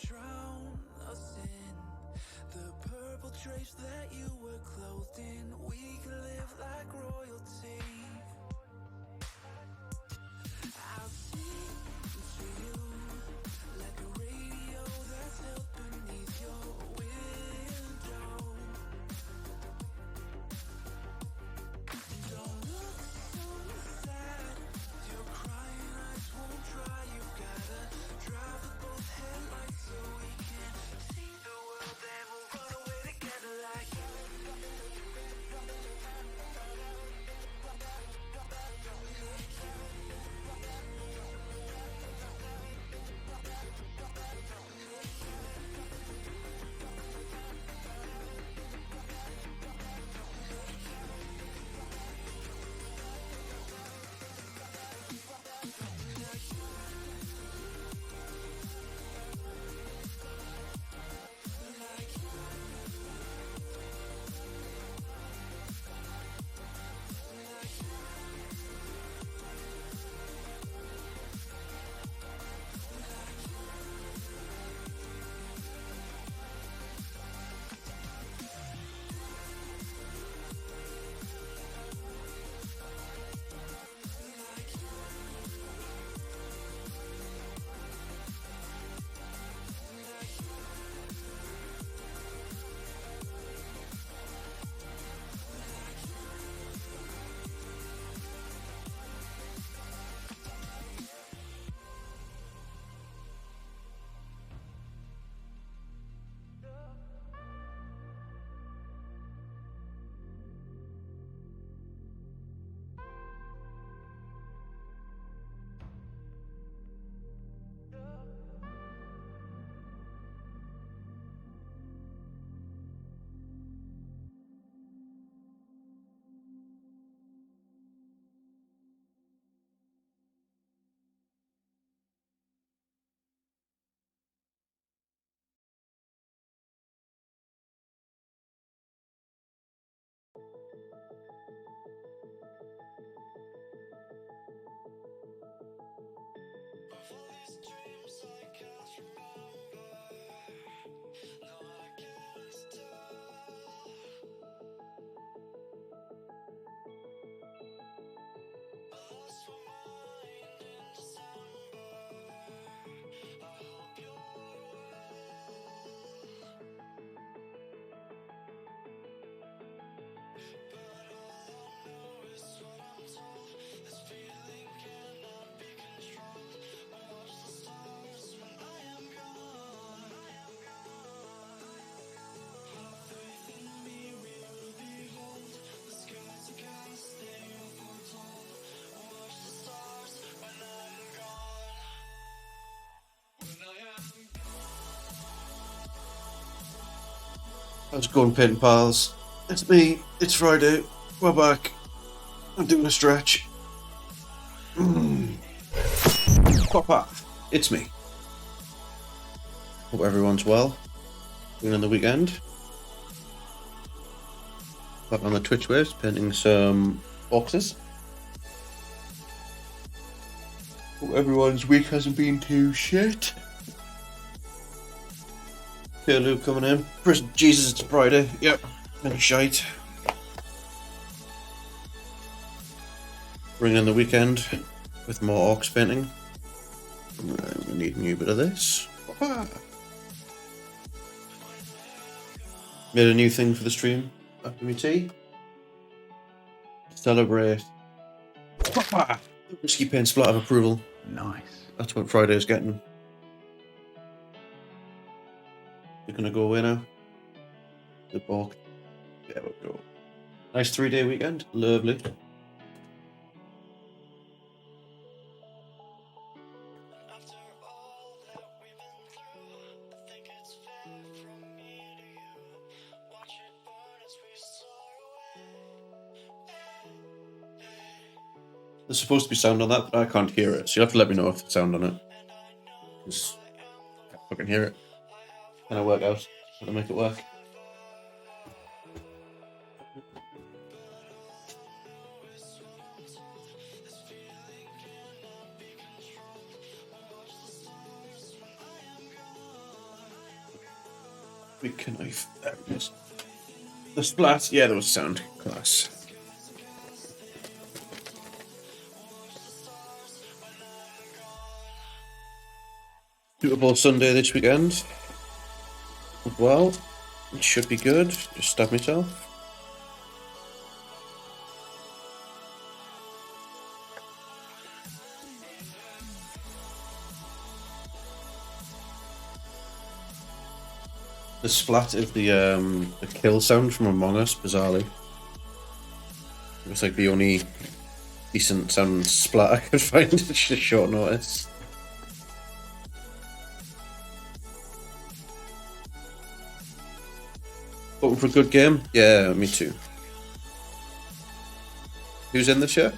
drown us in the purple drapes that you were clothed in. We can live like royalty. I'll sing to you like a radio that's held beneath your window. Don't look so sad, your crying eyes won't dry. You've gotta drive with both headlights so we can see the world, then we'll run away together like How's it going, pen pals? It's me. It's Friday. We're back. I'm doing a stretch. Pop off. It's me. Hope everyone's well. Doing on the weekend. Back on the Twitch waves, painting some boxes. Hope everyone's week hasn't been too shit. Okay, Luke coming in. Jesus, it's Friday. Yep. Any shite. Bring in the weekend with more Orks painting. We need a new bit of this. Made a new thing for the stream after me tea. Celebrate. The whiskey paint splat of approval. Nice. That's what Friday is getting. You're gonna go away now? The bulk. Yeah, we'll go. Nice 3-day weekend. Lovely. There's supposed to be sound on that, but I can't hear it, so you'll have to let me know if there's sound on it. Because I can't fucking hear it. Can I work out how to make it work? Quick knife. There it is. The splat. Yeah, that was sound. Class. Super Bowl Sunday this weekend. Well, it should be good. Just stab myself. The splat is the kill sound from Among Us, bizarrely. It was like the only decent sound splat I could find at short notice. Hoping for a good game? Yeah, me too. Who's in this year?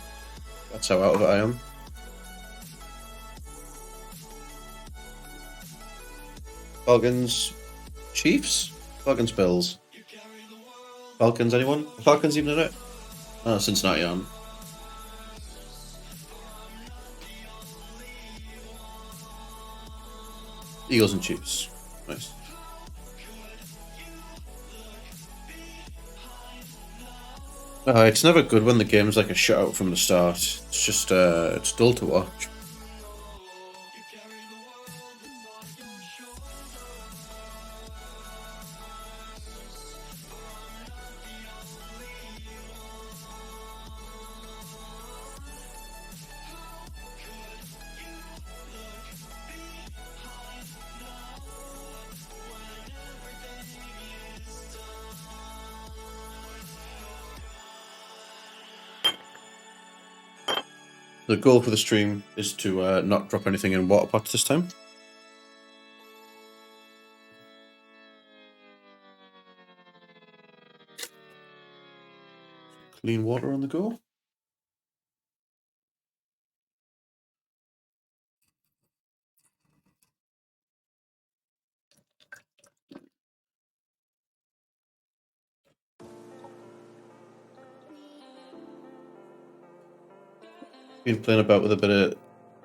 That's how out of it I am. Falcons, Chiefs? Falcons, Bills. Falcons, anyone? Falcons even in it? Oh, Cincinnati on. Eagles and Chiefs. Nice. It's never good when the game's like a shutout from the start. It's just, it's dull to watch. The goal for the stream is to not drop anything in water pots this time. Clean water on the go. Been playing about with a bit of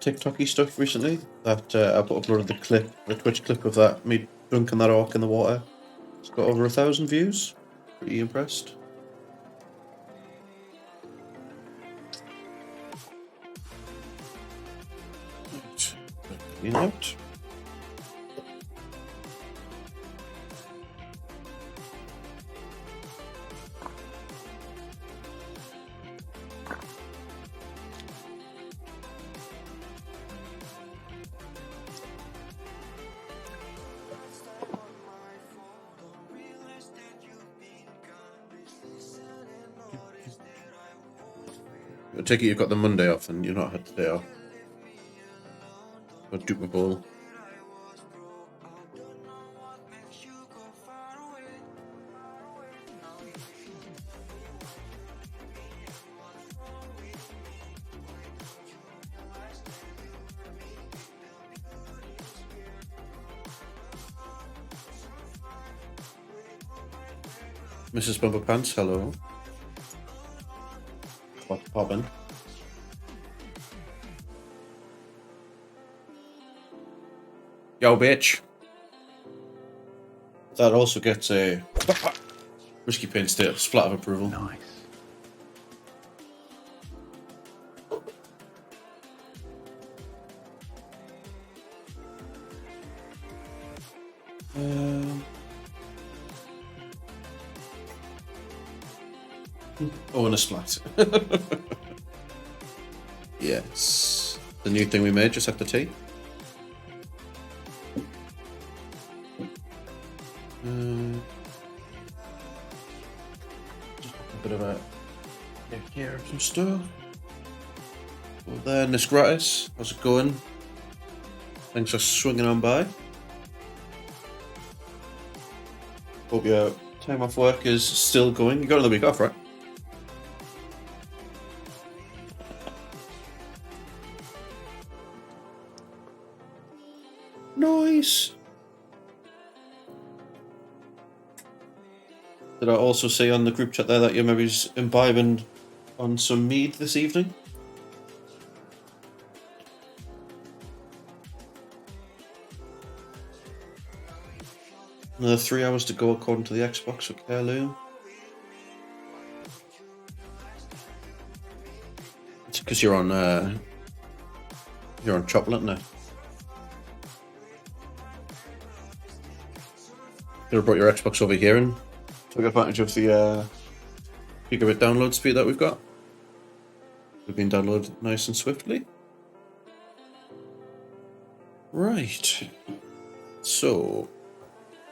TikTok-y stuff recently. That I've uploaded the Twitch clip of that me dunking that orc in the water. It's got over 1,000 views. Pretty impressed. Right. Clean out. I take it you've got the Monday off and you're not had today off. Or dupe my ball. Mrs. Bumper Pants, hello. What's poppin'? Yo, bitch. That also gets a Risky Pain state splat of approval. Nice. Oh, and a splat. Yes. The new thing we made just after tea. Just a bit of a take care of some stuff. Well, there, Nisgratis. How's it going? Thanks for swinging on by. Hope your time off work is still going. You got another week off, right? Nice. Did I also say on the group chat there that you're maybe imbibing on some mead this evening? Another 3 hours to go according to the Xbox for Heirloom. It's because you're on chocolate now. Could have brought your Xbox over here and took advantage of the gigabit download speed that we've got. We've been downloaded nice and swiftly. Right. So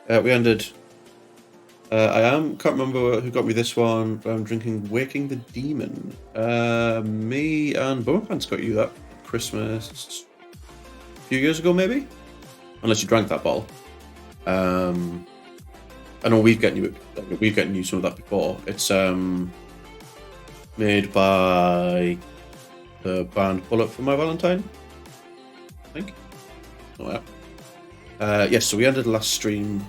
we ended. Can't remember who got me this one, but I'm drinking Waking the Demon. Me and Burnaboyz got you that Christmas a few years ago, maybe? Unless you drank that bottle. I know we've gotten you some of that before. It's made by the band Bullet for My Valentine, I think. Oh yeah. Yes, so we ended the last stream.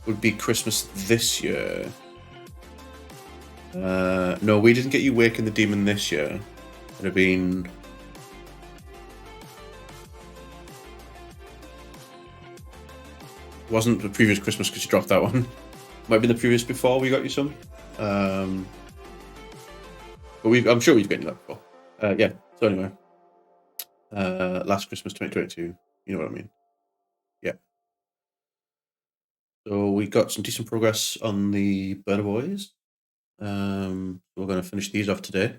Would be Christmas this year. No, we didn't get you Waking the Demon this year. It'd have been. It wasn't the previous Christmas because you dropped that one. Might have been the previous before we got you some. But I'm sure we've gotten you that before. Yeah, so anyway. Last Christmas 2022. You know what I mean. Yeah. So we got some decent progress on the Burnaboyz. We're going to finish these off today.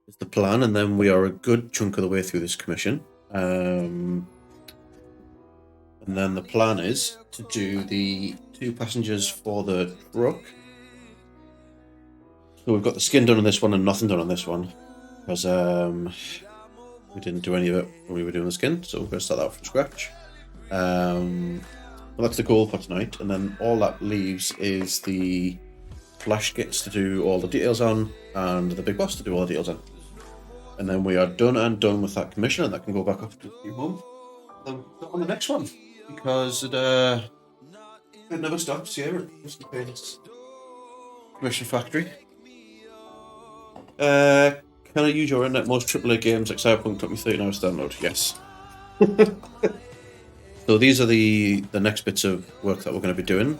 It's the plan, and then we are a good chunk of the way through this commission. And then the plan is to do the 2 passengers for the truck. So we've got the skin done on this one and nothing done on this one. Because we didn't do any of it when we were doing the skin, so we're going to start that off from scratch. Well, that's the goal for tonight, and then all that leaves is the Flash kits to do all the details on, and the Big Boss to do all the details on. And then we are done with that commission, and that can go back up to the home. Then on the next one, because it never stops here at Mr. Payne's Commission Factory. Can I use your internet? Most AAA games like Cyberpunk took me 30 hours to download. Yes. So these are the next bits of work that we're going to be doing.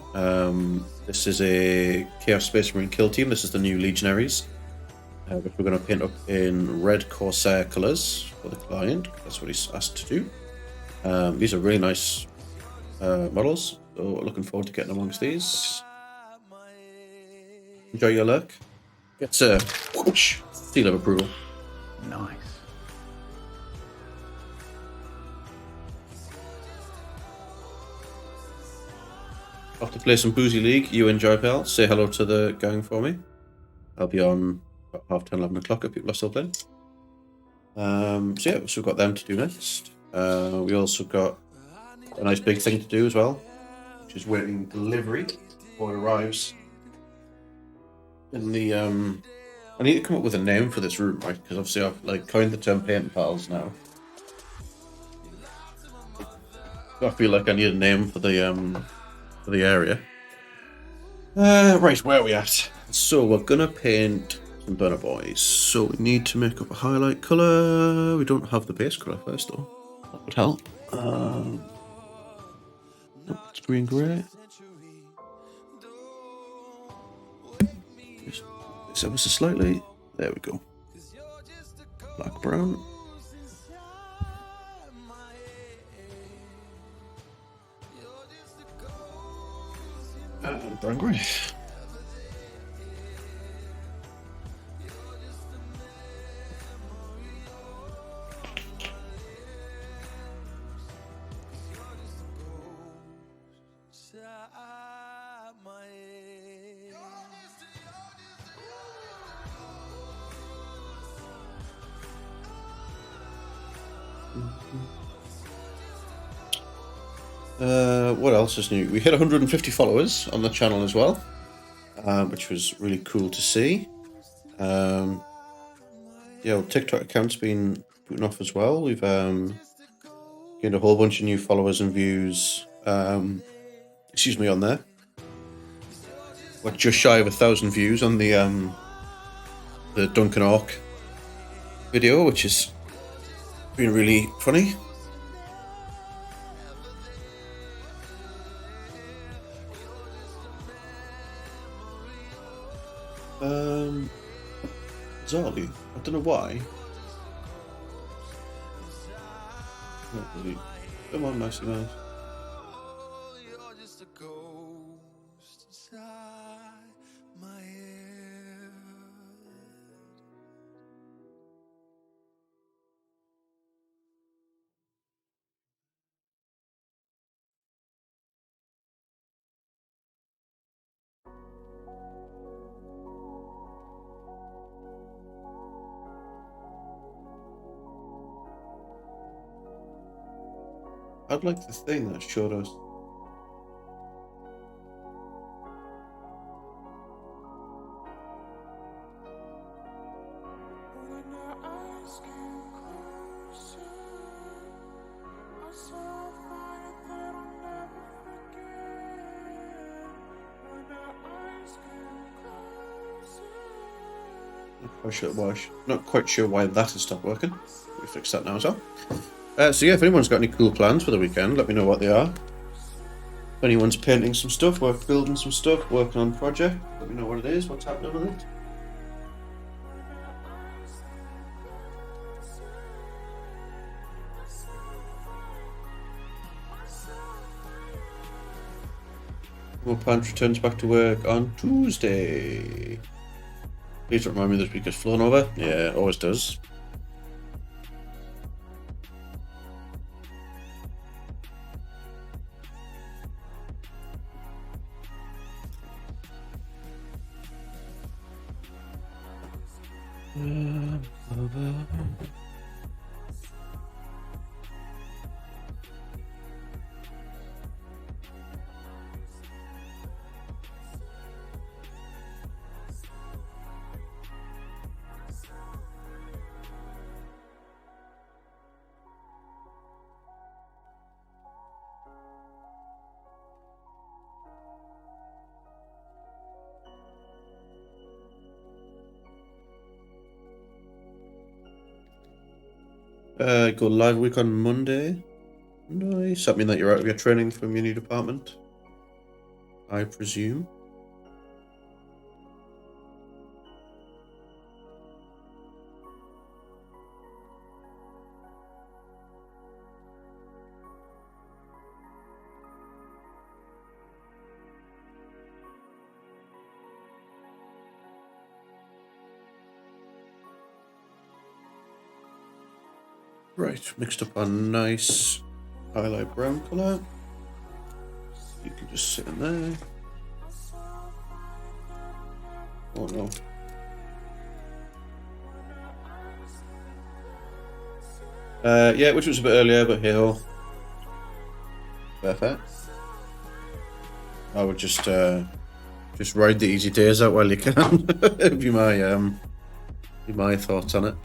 This is a Chaos Space Marine kill team. This is the new Legionaries, which we're going to paint up in red Corsair colours for the client. That's what he's asked to do. These are really nice models, so looking forward to getting amongst these. Enjoy your lurk. Gets a whoosh, seal of approval. Nice. Off to play some Boozy League. You enjoy, pal. Say hello to the gang for me. I'll be on about 10, 11 o'clock if people are still playing. So yeah, we've got them to do next. We also got a nice big thing to do as well, which is waiting delivery before it arrives. In the I need to come up with a name for this room, right? Because obviously I've coined the term paint pals now. I feel like I need a name for the area. Right, where are we at? So we're gonna paint some Burnaboyz. So we need to make up a highlight colour. We don't have the base colour first though. That would help. Nope, it's green grey. Just this ever so slightly. There we go. Black brown. And brown grey. What else is new? We hit 150 followers on the channel as well, which was really cool to see. Yeah, our TikTok account's been putting off as well. We've gained a whole bunch of new followers and views. On there. We're just shy of 1,000 views on the Duncan Ork video, which has been really funny. Bizarrely, I don't know why. Not really. Come on, Maxi Mouse. You're just a ghost inside my head. I'd like the thing that showed us. When our eyes came closer, I saw a fire that I'll never forget. When our eyes came closer, Not quite sure why that has stopped working. We fixed that now as well. So yeah, if anyone's got any cool plans for the weekend, let me know what they are. If anyone's painting some stuff, building some stuff, working on a project, let me know what it is, what's happening with it. Plant returns back to work on Tuesday. Please don't remind me this week has flown over. Yeah, it always does. Go live week on Monday. Nice. That mean that you're out of your training from your new department? I presume. Right, mixed up a nice highlight brown colour. You can just sit in there. Oh no. Yeah, which was a bit earlier, but hey ho. Perfect. I would just ride the easy days out while you can. be my thoughts on it.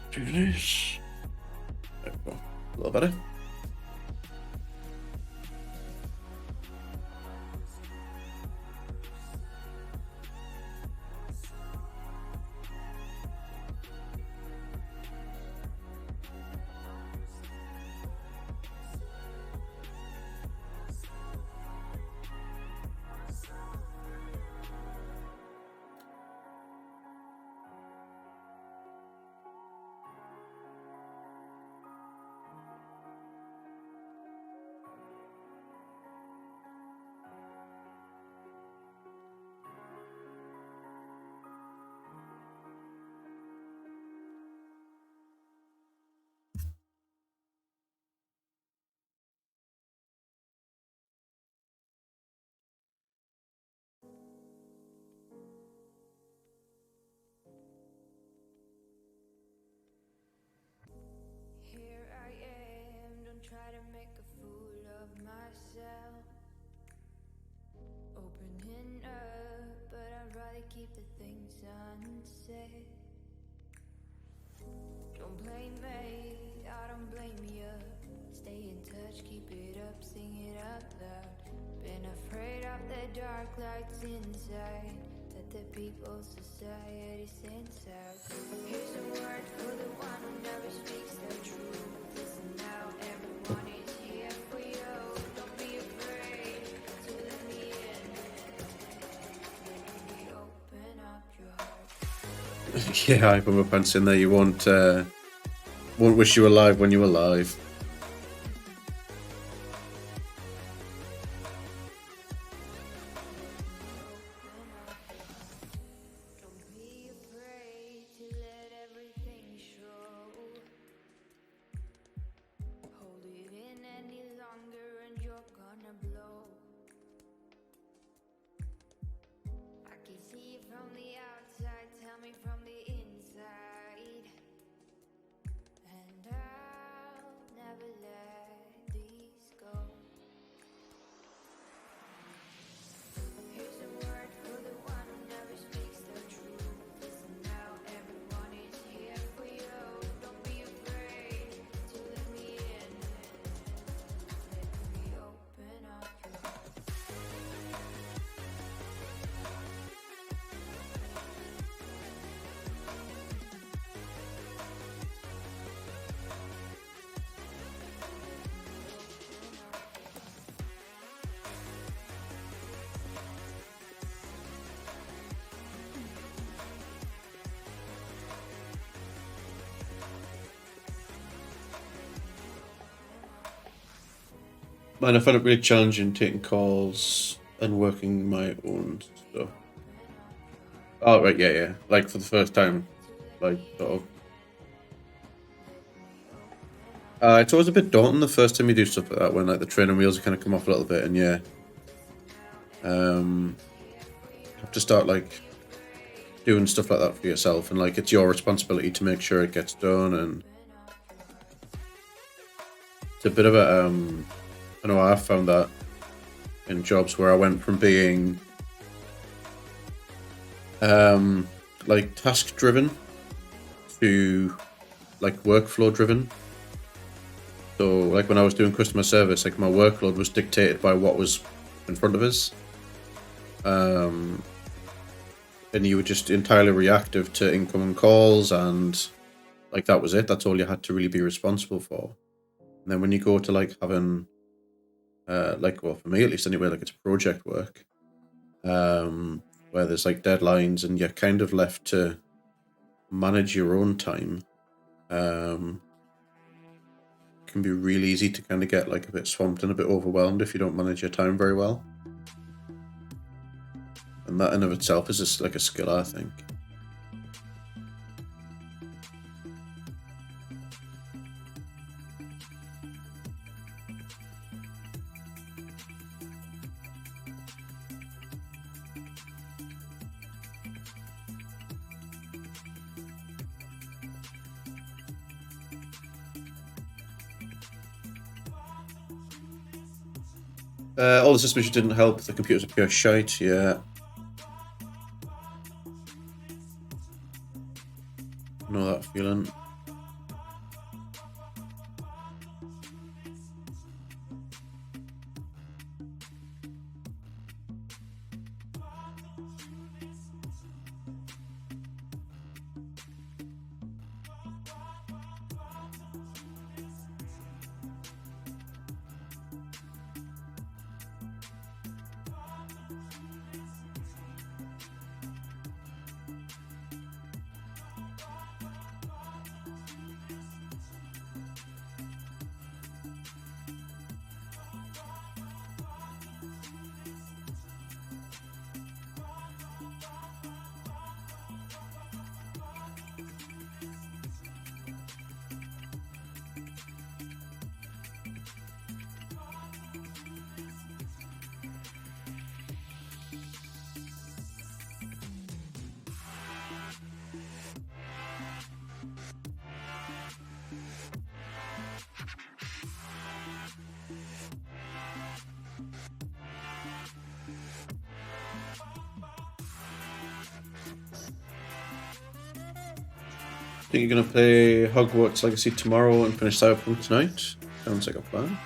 Do this. There we go. A little better. Here I am, don't try to make a fool of myself. Opening up, but I'd rather keep the things unsaid. Don't blame me, I don't blame you. Stay in touch, keep it up, sing it out loud. Been afraid of the dark lights inside that the people's society sends out. Here's a word for the one who never speaks the truth. Listen now, everyone is here for you. Don't be afraid to the Yeah, I put my pants in there. You won't wish you were alive when you're alive. Don't be afraid to let everything show. Hold it in any longer and you're gonna blow. I can see it from the outside, tell me from the inside. And I'll never let these go. Here's a word for the one who never speaks the truth. Listen now, everyone is here for you. Don't be afraid to let me in. Let me open up your heart. Man, I found it really challenging taking calls and working my own stuff. Oh, right, yeah. Like, for the first time, like, sort of. It's always a bit daunting the first time you do stuff like that, when, like, the training wheels kind of come off a little bit, and yeah. You have to start, like, doing stuff like that for yourself, and, like, it's your responsibility to make sure it gets done, and it's a bit of a, I know I've found that in jobs where I went from being like task driven to like workflow driven. So like when I was doing customer service, like my workload was dictated by what was in front of us. And you were just entirely reactive to incoming calls, and like that was it. That's all you had to really be responsible for. And then when you go to like having like, well, for me at least anyway, like it's project work, where there's like deadlines and you're kind of left to manage your own time. It can be really easy to kind of get like a bit swamped and a bit overwhelmed if you don't manage your time very well. And that in of itself is just like a skill, I think. All the systems didn't help. The computers are pure shite, yeah. Know that feeling. Think you're gonna play Hogwarts Legacy tomorrow and finish Cyberpunk tonight? Sounds like a plan.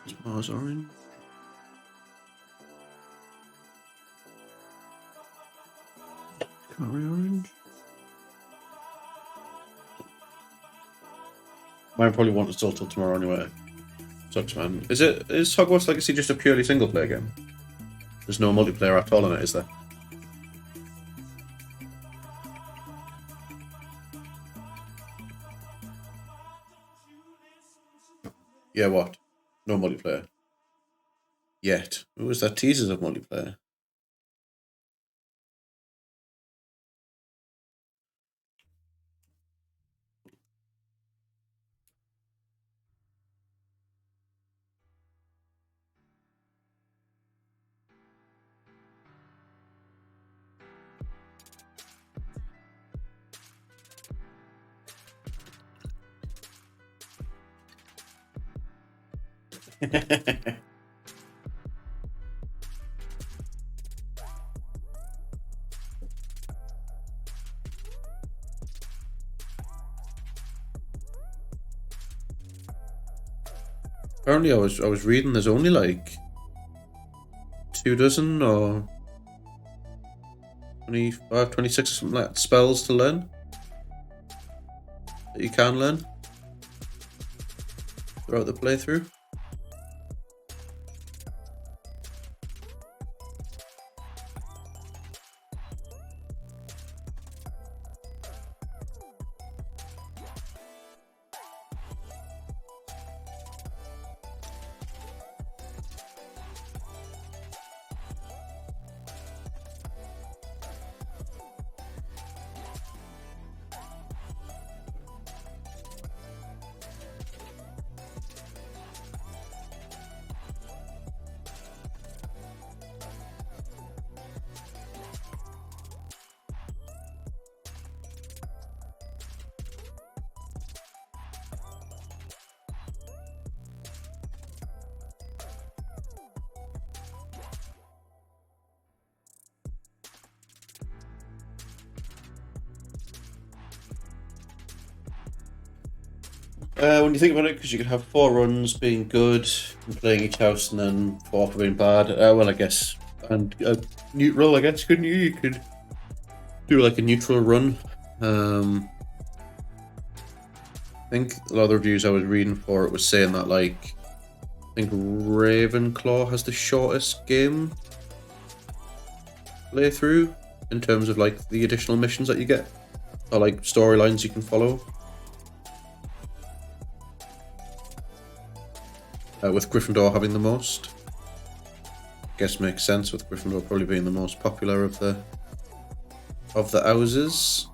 Is Mars orange? Curry orange. Mine probably won't install till tomorrow anyway. Sucks, man. Is Hogwarts Legacy just a purely single player game? There's no multiplayer at all in it, is there? Yeah, what? No multiplayer. Yet. What was that? Teasers of multiplayer. Apparently, I was reading there's only like 24 or 25, 26 or something like that spells to learn that you can learn throughout the playthrough. When you think about it, because you could have 4 runs being good and playing each house, and then 4 for being bad. Well, I guess, and neutral. I guess, couldn't you? You could do like a neutral run. I think a lot of the reviews I was reading for it was saying that like I think Ravenclaw has the shortest game playthrough in terms of like the additional missions that you get or like storylines you can follow. With Gryffindor having the most. Guess makes sense with Gryffindor probably being the most popular of the houses.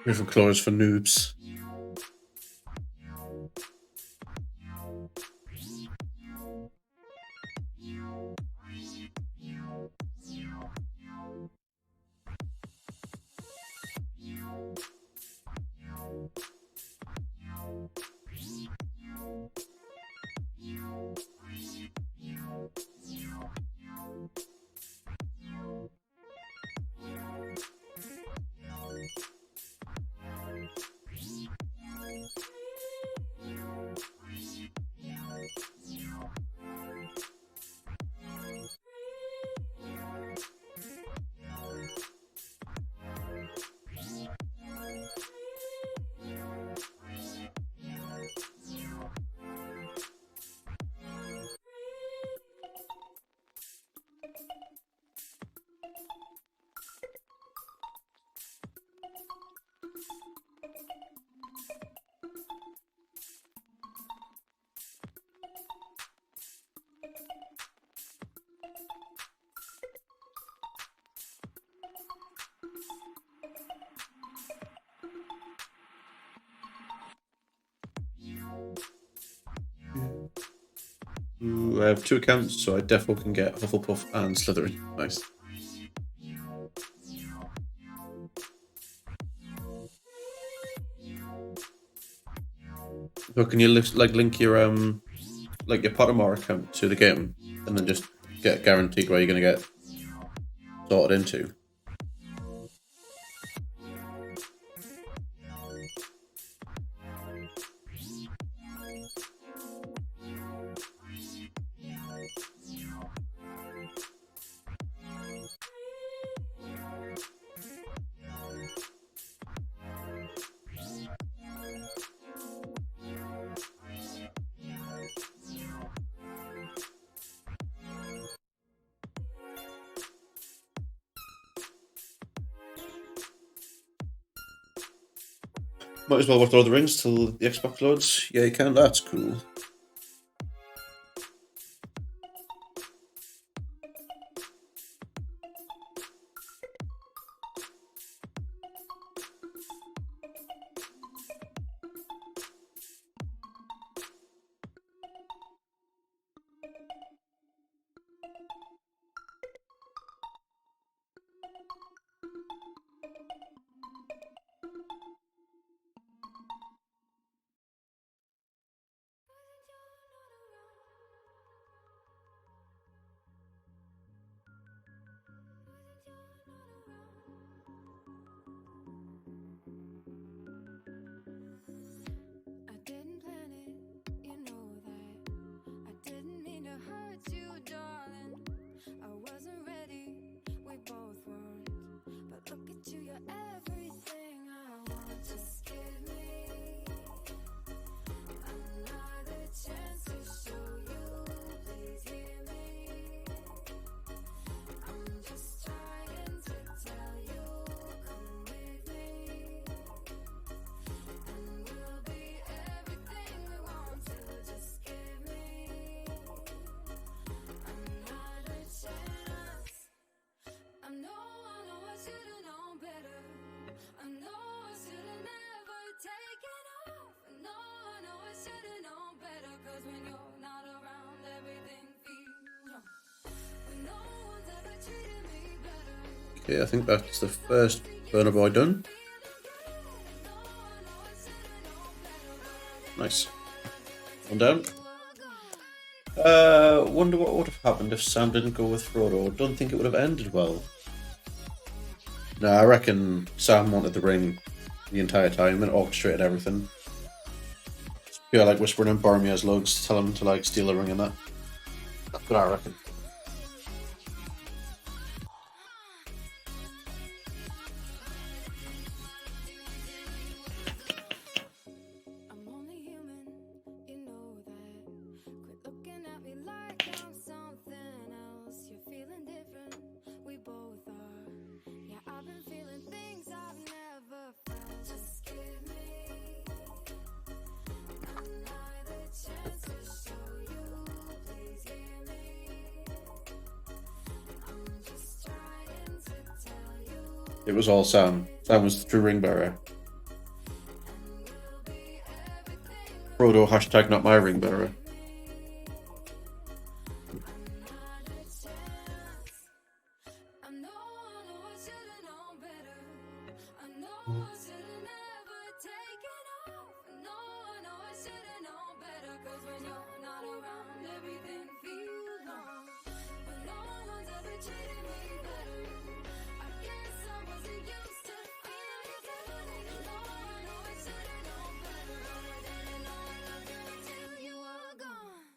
Ravenclaw is for noobs. Ooh, I have 2 accounts, so I definitely can get Hufflepuff and Slytherin. Nice. So can you link your like your Pottermore account to the game, and then just get guaranteed where you're gonna get sorted into? Might as well watch Lord of the Rings till the Xbox loads. Yeah, you can. That's cool. I didn't plan it, you know that. I didn't mean to hurt you, darling. I wasn't ready, we both weren't. But look at you, you're everything I want. Just give me another chance to show you. Please hear me. I'm just trying to tell you, come with me. And we'll be everything we want to. Just give me another chance. I know I should've known better. I know I should've never taken off. I know I should've known better. 'Cause when you're not around, everything feels wrong. When no one's ever treated me better. Okay, I think that's the first Burnaboyz done. Nice. One down. Wonder what would have happened if Sam didn't go with Frodo. Don't think it would have ended well. No, I reckon Sam wanted the ring the entire time and orchestrated everything. Yeah, like whispering in Boromir's lugs to tell him to like steal the ring and that. That's what I reckon. I'm only human, you know that. Quit looking at me like I'm something else. You're feeling different, we both are. Yeah, I've been feeling things I've never felt. Just give me another chance to show you. Please hear me. I'm just trying to tell you. It was all Sam. Sam was the true ring bearer. Frodo hashtag not my ring bearer. I know I should've known better. I know I should've never taken off. I know I should've known better. 'Cause when you're not around, everything feels wrong. When no one's ever treated me better. I guess I wasn't used to feeling good. I know I should've known better. I didn't know I loved you until you were gone.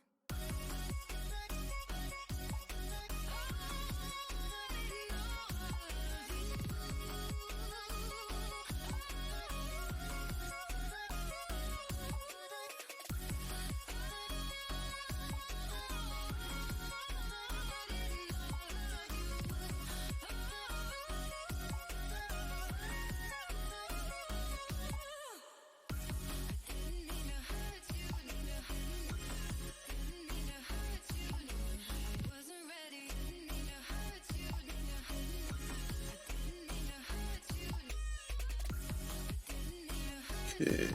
Okay.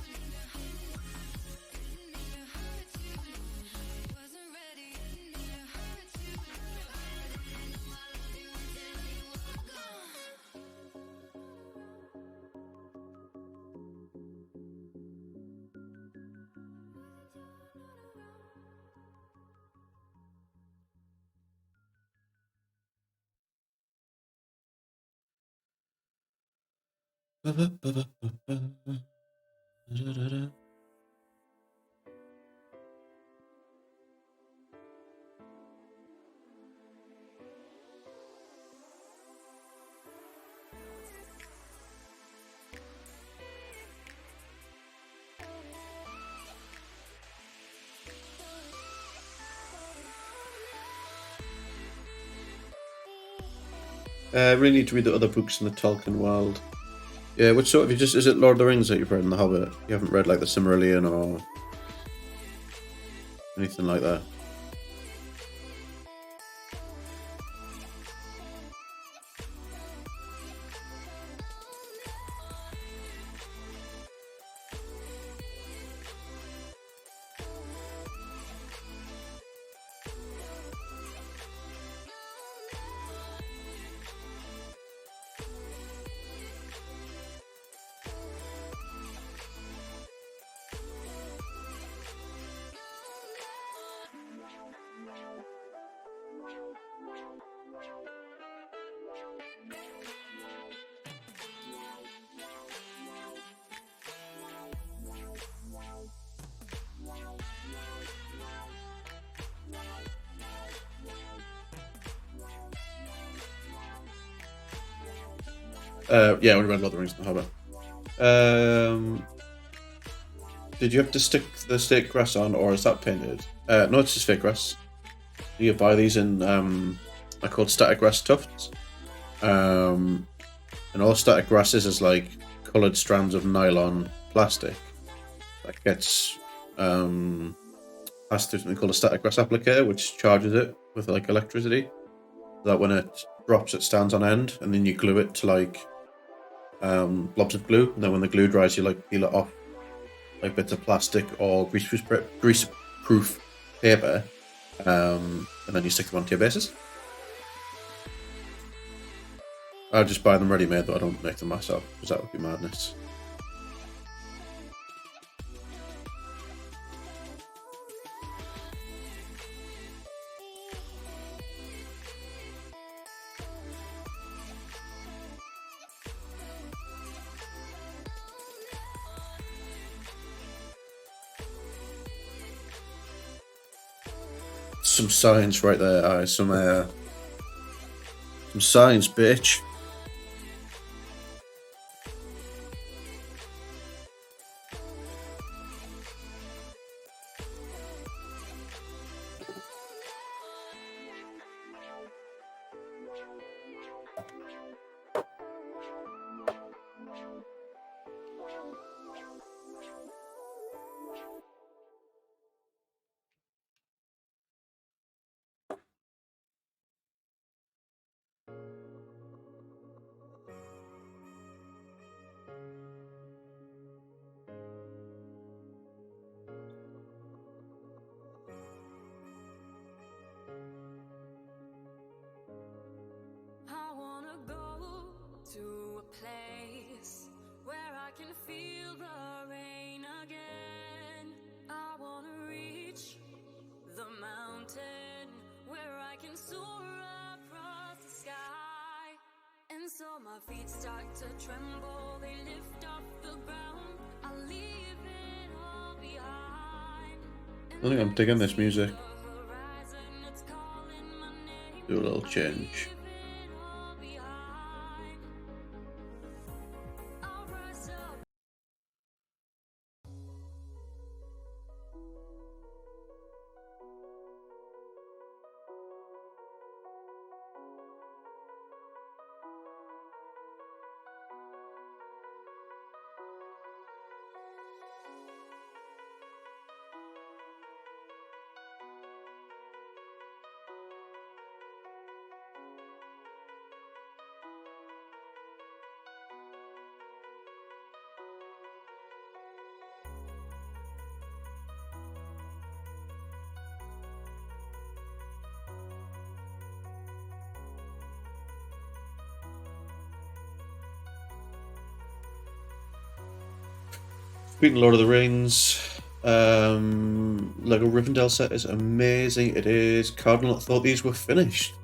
Really need to read the other books in the Tolkien world. Yeah, which sort of is it Lord of the Rings that you've read in The Hobbit? You haven't read like the Silmarillion or anything like that? Yeah, I only read Lord of the Rings and The Hobbit. Did you have to stick the stake grass on, or is that painted? No, it's just fake grass. You buy these in, they're called static grass tufts. And all static grasses is like coloured strands of nylon plastic that gets passed through something called a static grass applicator, which charges it with like electricity. So that when it drops, it stands on end, and then you glue it to like blobs of glue, and then when the glue dries, you like peel it off like bits of plastic or grease-proof paper, and then you stick them onto your bases. I just buy them ready-made, though I don't make them myself, because that would be madness. Some science right there, aye. Some science, bitch. I wanna go to a place where I can feel the rain again. I wanna reach the mountain where I can soar across the sky. And so my feet start to tremble, they lift off the ground. I leave it all behind. I think I'm digging this music. Do a little change. Speaking of Lord of the Rings, Lego Rivendell set is amazing. It is. Cardinal thought these were finished.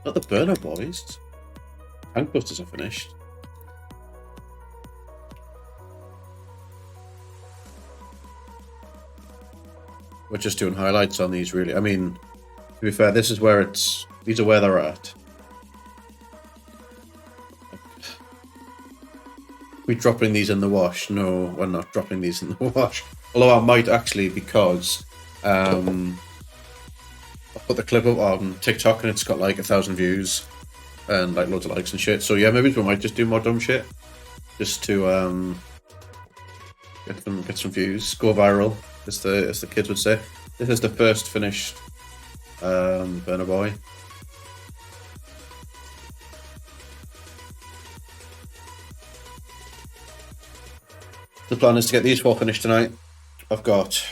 Not the Burnaboyz. Tankbusters are finished. we're just doing highlights on these, really. I mean, to be fair, this is where these are where they're at. We dropping these in the wash? No, we're not dropping these in the wash. Although I might actually, because I put the clip up on TikTok and it's got like 1,000 views and like loads of likes and shit. So yeah, maybe we might just do more dumb shit just to get some views, go viral, as the kids would say. This is the first finished Burnaboyz. The plan is to get these 4 finished tonight. I've got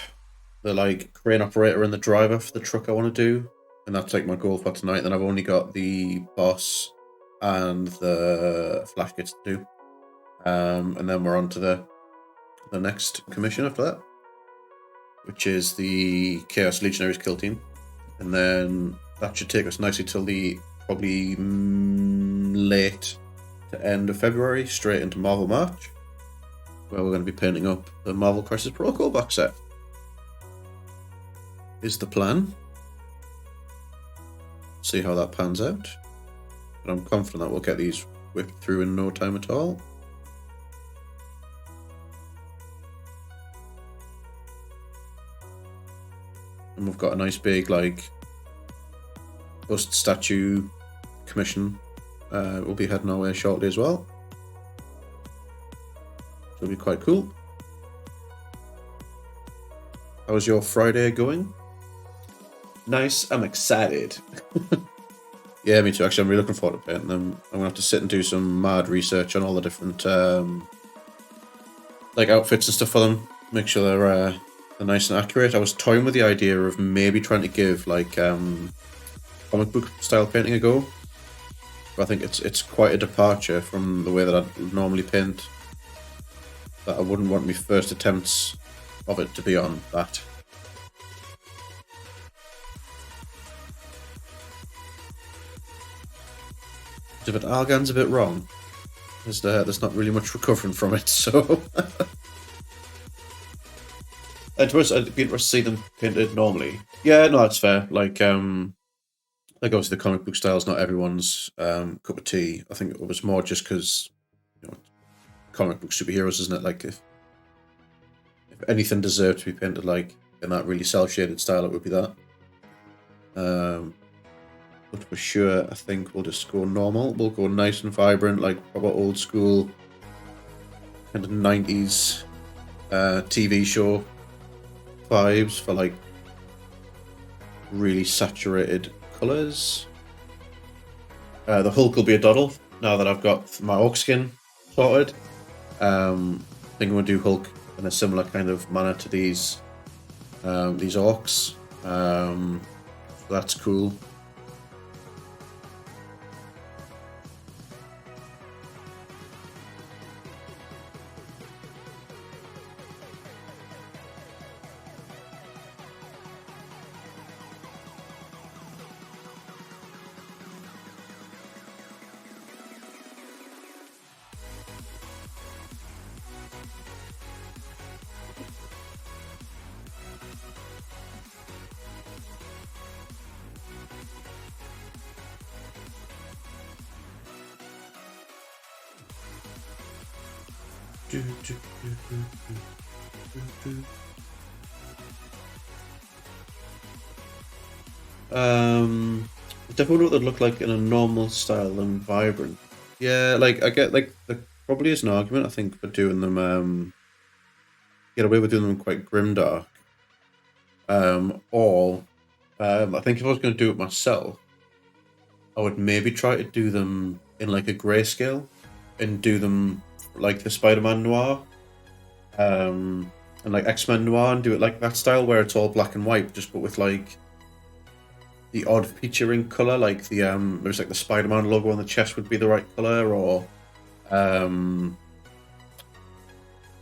the like crane operator and the driver for the truck I want to do, and that's like my goal for tonight. Then I've only got the boss and the flash kits to do, and then we're on to the next commission after that, which is the Chaos Legionaries kill team, and then that should take us nicely till the probably late to end of February, straight into Marvel March, where we're going to be painting up the Marvel Crisis Protocol box set. Is the plan. See how that pans out. But I'm confident that we'll get these whipped through in no time at all. And we've got a nice big like bust statue commission. We'll be heading our way shortly as well. It'll be quite cool. How's your Friday going? Nice. I'm excited. Yeah, me too. Actually, I'm really looking forward to painting them. I'm gonna have to sit and do some mad research on all the different like outfits and stuff for them. Make sure they're nice and accurate. I was toying with the idea of maybe trying to give like comic book style painting a go. But I think it's quite a departure from the way that I'd normally paint. That I wouldn't want my first attempts of it to be on that. If an Argan's a bit wrong, there's not really much recovering from it, so... I'd be interested to see them painted normally. Yeah, no, that's fair. Like obviously the comic book style is not everyone's cup of tea. I think it was more just because, you know, comic book superheroes, isn't it? Like if anything deserved to be painted like in that really cel-shaded style, it would be that. But for sure, I think we'll just go normal. We'll go nice and vibrant, like proper old school kind of 90s TV show vibes for like really saturated colours. The Hulk will be a doddle now that I've got my Ork skin sorted. I think I'm going to do Hulk in a similar kind of manner to these Orks. So that's cool. Definitely what they'd look like in a normal style and vibrant. Yeah, like I get like there probably is an argument I think for doing them get away with doing them quite grimdark. Or I think if I was going to do it myself, I would maybe try to do them in like a grayscale and do them like the Spider-Man noir and like X-Men noir and do it like that style where it's all black and white, just but with like the odd featuring color, like the there's like the Spider-Man logo on the chest would be the right color, or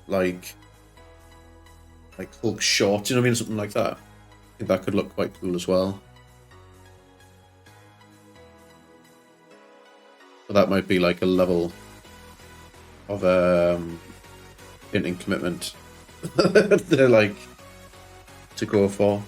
like Hulk shorts, you know what I mean, something like that. I think that could look quite cool as well. So that might be like a level of painting commitment. They're like to go for.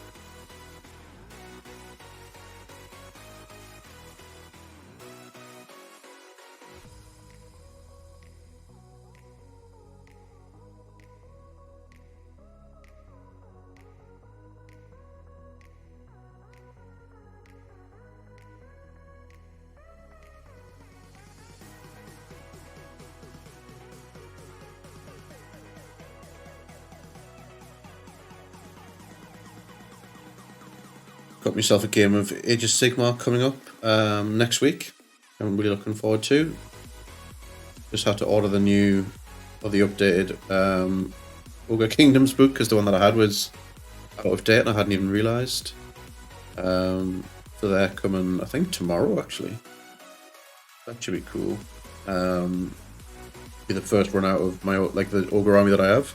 Got myself a game of Age of Sigmar coming up next week. I'm really looking forward to. Just had to order the new or the updated Ogre Kingdoms book because the one that I had was out of date and I hadn't even realised. So they're coming, I think, tomorrow actually. That should be cool. Be the first run out of my the Ogre army that I have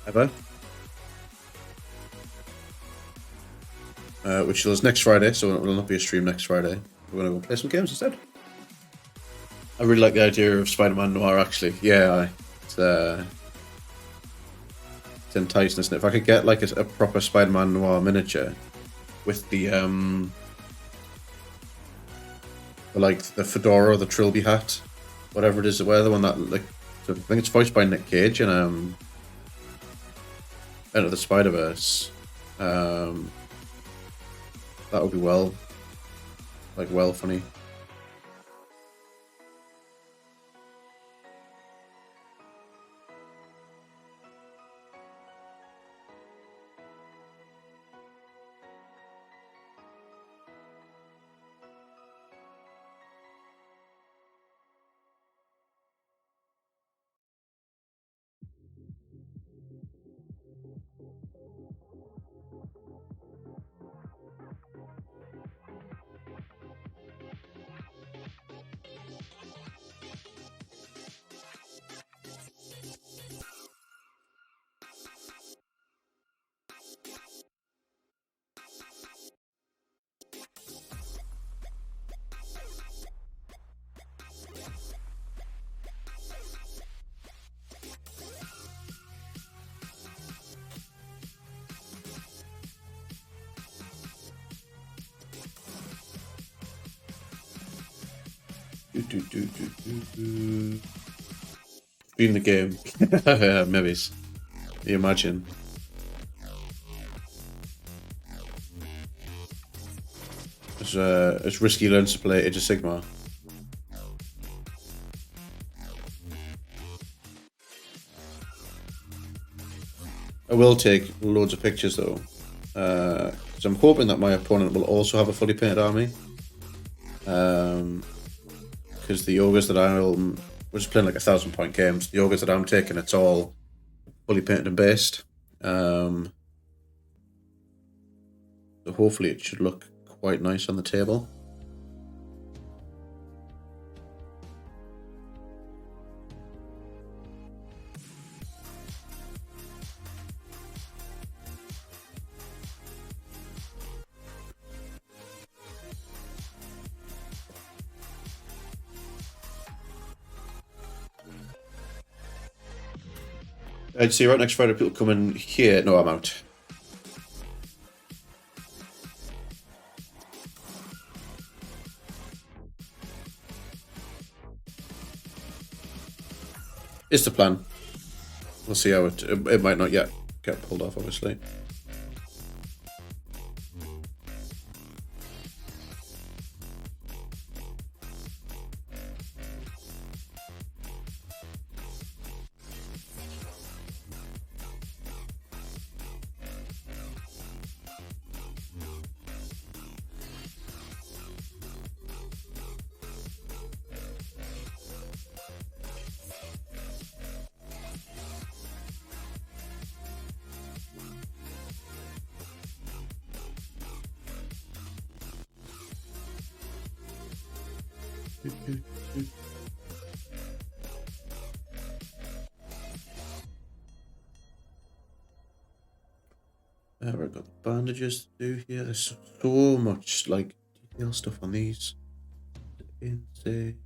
ever. Which is next Friday, so it will not be a stream next Friday. We're going to go play some games instead. I really like the idea of Spider-Man Noir, actually. Yeah, it's enticing, isn't it? If I could get like a proper Spider-Man Noir miniature with the fedora or the trilby hat, whatever it is to wear, the one that I think it's voiced by Nick Cage in Enter the Spider-Verse. That would be well funny. Stream the game. Maybe. You imagine. It's risky learns to play Age of Sigmar. I will take loads of pictures though, because I'm hoping that my opponent will also have a fully painted army. Because the ogres that we're just playing like 1,000-point games. The ogres that I'm taking, it's all fully painted and based. So hopefully it should look quite nice on the table. I'd see right next Friday people coming here. No, I'm out. It's the plan. We'll see how it might not yet get pulled off, obviously. I've got the bandages to do here. There's so much like detail stuff on these. Insane.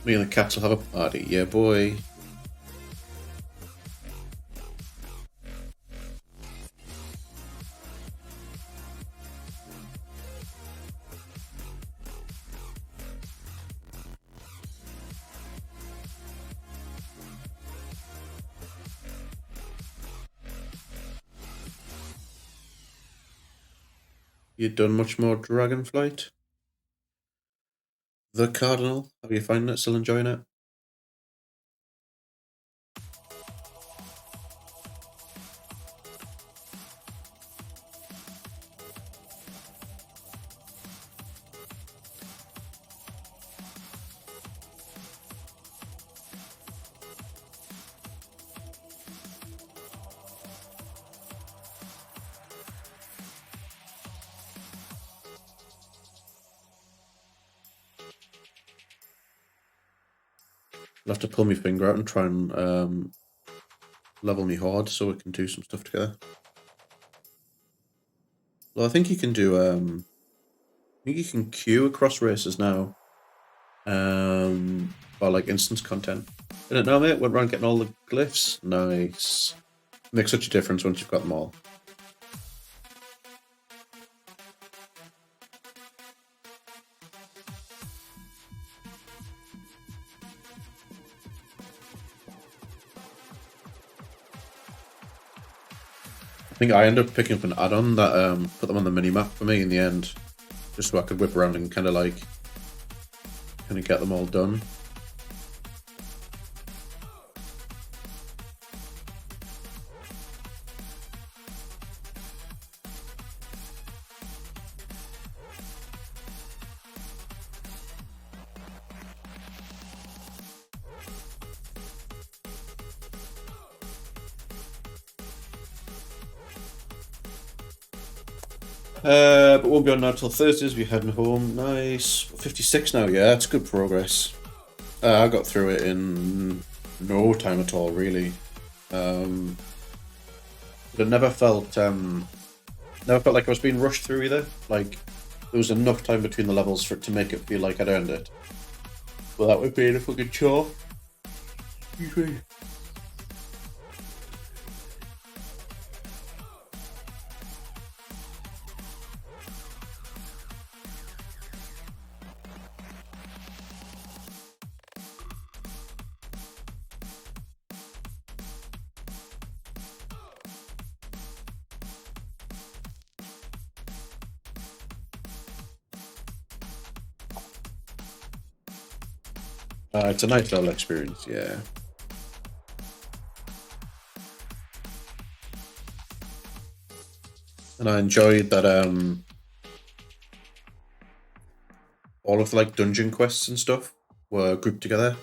Me and the cats will have a party, yeah, boy. You done much more Dragonflight? The Cardinal, how are you finding it? Still enjoying it? I'll have to pull my finger out and try and level me horde so we can do some stuff together. Well, I think you can do I think you can queue across races now. Or like instance content. Didn't know, mate. Went around getting all the glyphs. Nice. Makes such a difference once you've got them all. I think I ended up picking up an add-on that put them on the mini-map for me in the end. Just so I could whip around and kind of get them all done. But won't be on now till Thursdays. We're heading home. Nice. 56 now, yeah, that's good progress. I got through it in no time at all, really. But it never felt like I was being rushed through either. Like there was enough time between the levels for it to make it feel like I'd earned it. Well, that would be a fucking chore. Excuse me. It's a nice level experience, yeah. And I enjoyed that all of the like dungeon quests and stuff were grouped together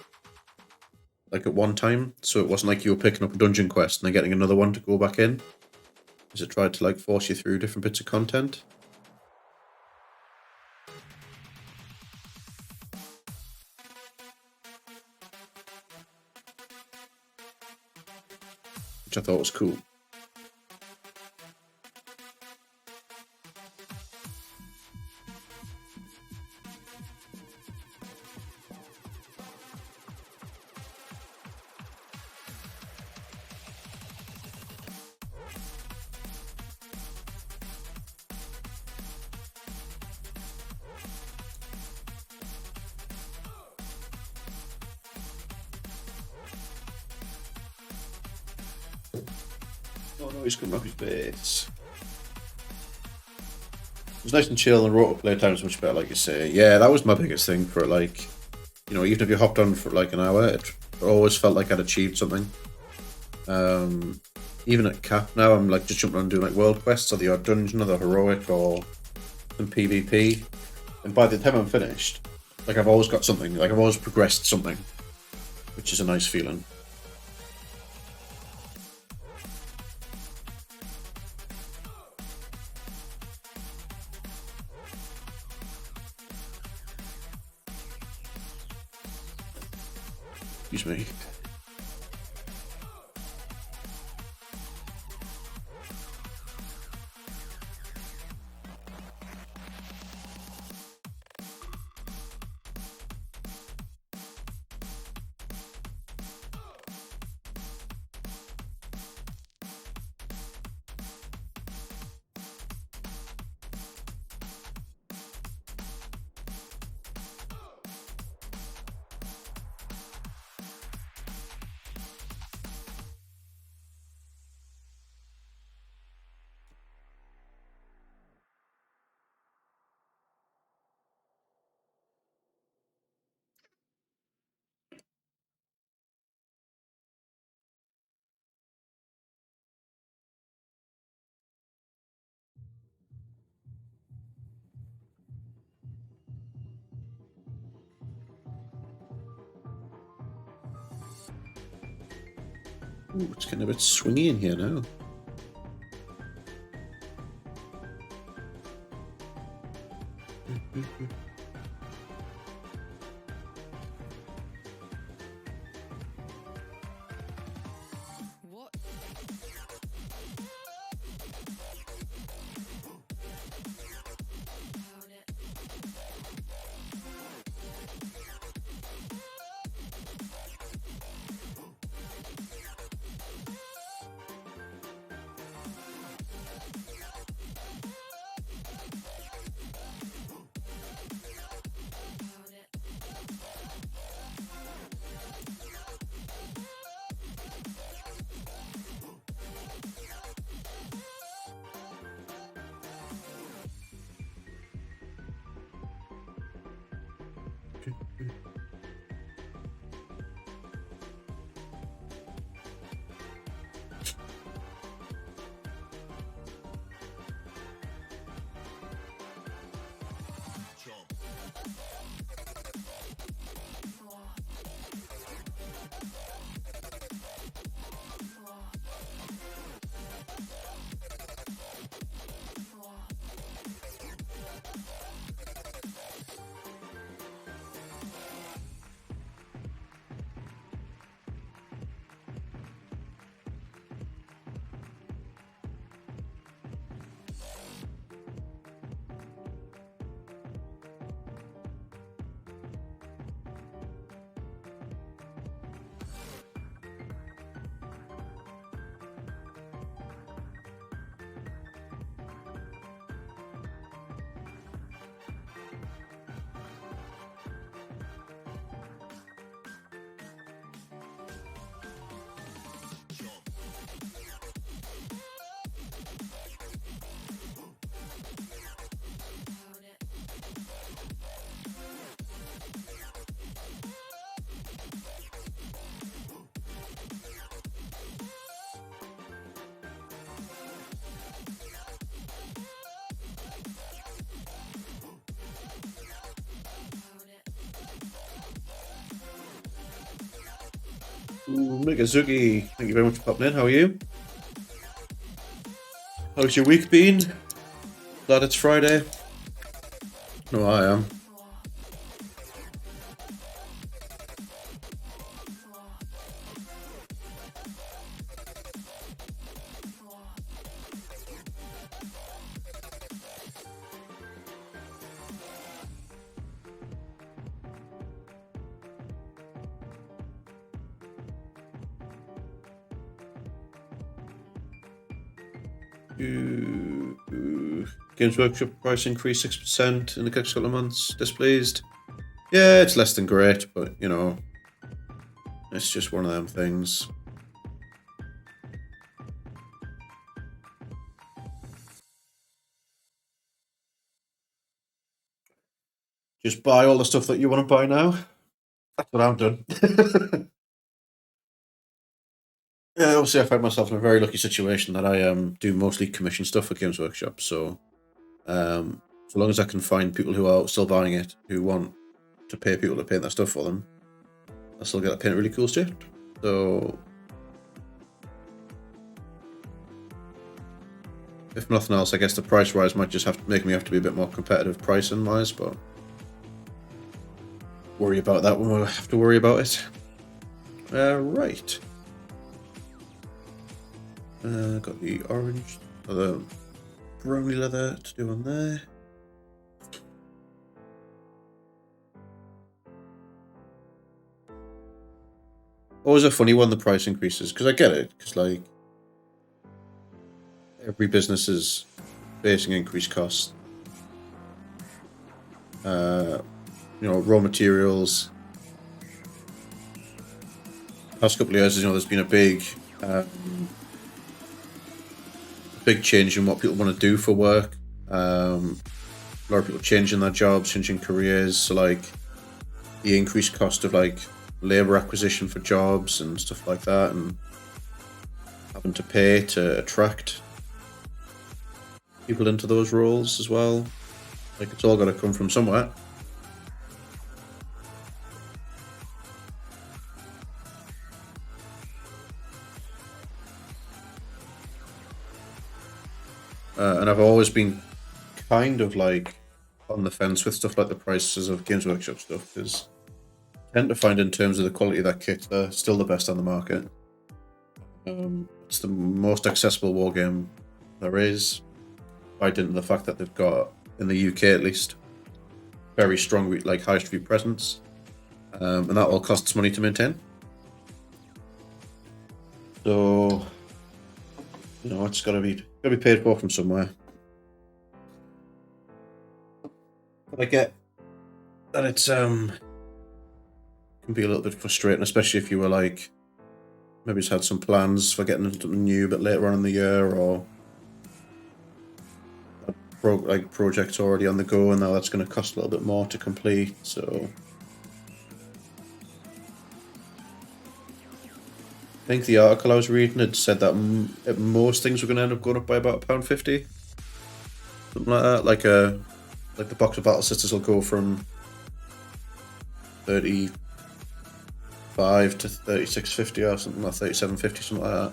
like at one time, so it wasn't like you were picking up a dungeon quest and then getting another one to go back in, because it tried to like force you through different bits of content. Which I thought was cool. Oh no, he's coming off his base. It was nice and chill, and rotor playtime's much better, like you say. Yeah, that was my biggest thing for it. Like, you know, even if you hopped on for like an hour, it always felt like I'd achieved something. Even at cap now, I'm like just jumping on and doing like world quests or the odd dungeon or the heroic or some PvP. And by the time I'm finished, like I've always got something. Like I've always progressed something, which is a nice feeling. Excuse me. Ooh, it's getting a bit swingy in here now. What? Ooh, Mikazuki, thank you very much for popping in. How are you? How's your week been? Glad it's Friday. No, I am. Games Workshop price increase 6% in the next couple of months. Displeased? Yeah, it's less than great, but you know, it's just one of them things. Just buy all the stuff that you want to buy now. That's what I've done. Yeah, obviously I find myself in a very lucky situation that I do mostly commission stuff for Games Workshop, so so long as I can find people who are still buying it, who want to pay people to paint that stuff for them, I still get to paint really cool shit. So if nothing else, I guess the price rise might just have to make me have to be a bit more competitive pricing wise, but worry about that when we have to worry about it. Right. Got the orange, or the brownie leather to do on there. Always a funny one, the price increases, because I get it, because like every business is facing increased costs. You know, raw materials. Past couple of years, you know, there's been a big change in what people want to do for work. A lot of people changing their jobs, changing careers. So like the increased cost of like labor acquisition for jobs and stuff like that, and having to pay to attract people into those roles as well. Like it's all got to come from somewhere. and I've always been kind of like on the fence with stuff like the prices of Games Workshop stuff, because I tend to find in terms of the quality of that kit, they're still the best on the market. It's the most accessible war game there is, by dint of the fact that they've got, in the UK at least, very strong like high street presence, and that all costs money to maintain. So, you know, it's gotta be paid for from somewhere. But I get that it's can be a little bit frustrating, especially if you were like maybe just had some plans for getting into something new, but later on in the year, or projects already on the go, and now that's going to cost a little bit more to complete. So I think the article I was reading had said that most things were going to end up going up by about £1.50, something like that. Like the box of Battle Sisters will go from 35 to 36.50 or something, or 37.50, something like that.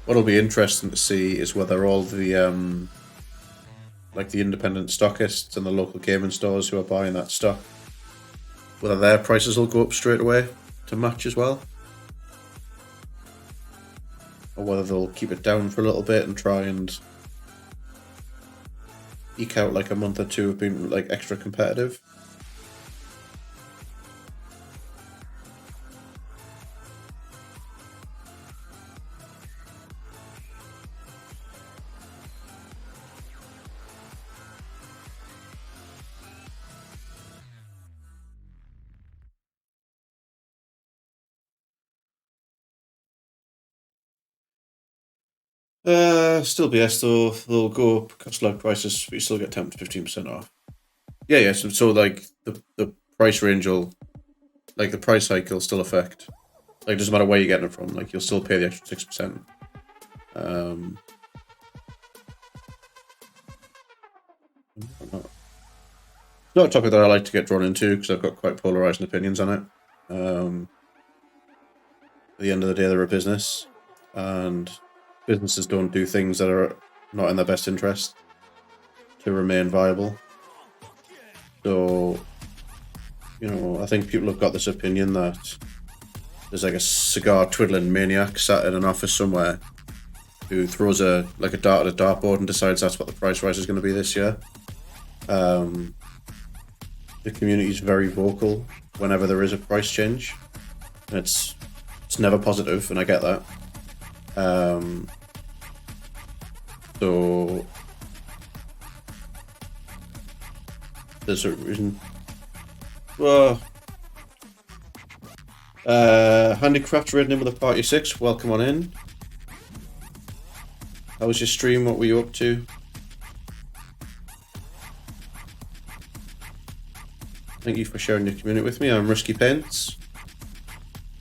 What'll be interesting to see is whether all the like the independent stockists and the local gaming stores who are buying that stock, whether their prices will go up straight away to match as well, or whether they'll keep it down for a little bit and try and eke out like a month or two of being like extra competitive. Still BS though. They'll go up cost like prices, but you still get 10 to 15% off. Yeah. So like the price range will, like the price hike will still affect. Like it doesn't matter where you're getting it from. Like you'll still pay the extra 6%. It's not a topic that I like to get drawn into because I've got quite polarizing opinions on it. At the end of the day, they're a business, and businesses don't do things that are not in their best interest to remain viable. So, you know, I think people have got this opinion that there's like a cigar twiddling maniac sat in an office somewhere who throws a dart at a dartboard and decides that's what the price rise is going to be this year. The community is very vocal whenever there is a price change. And it's never positive, and I get that. So there's a reason. Well, Handicraft raiding in with a party 6. Welcome on in. How was your stream? What were you up to? Thank you for sharing your community with me. I'm Risky Pence.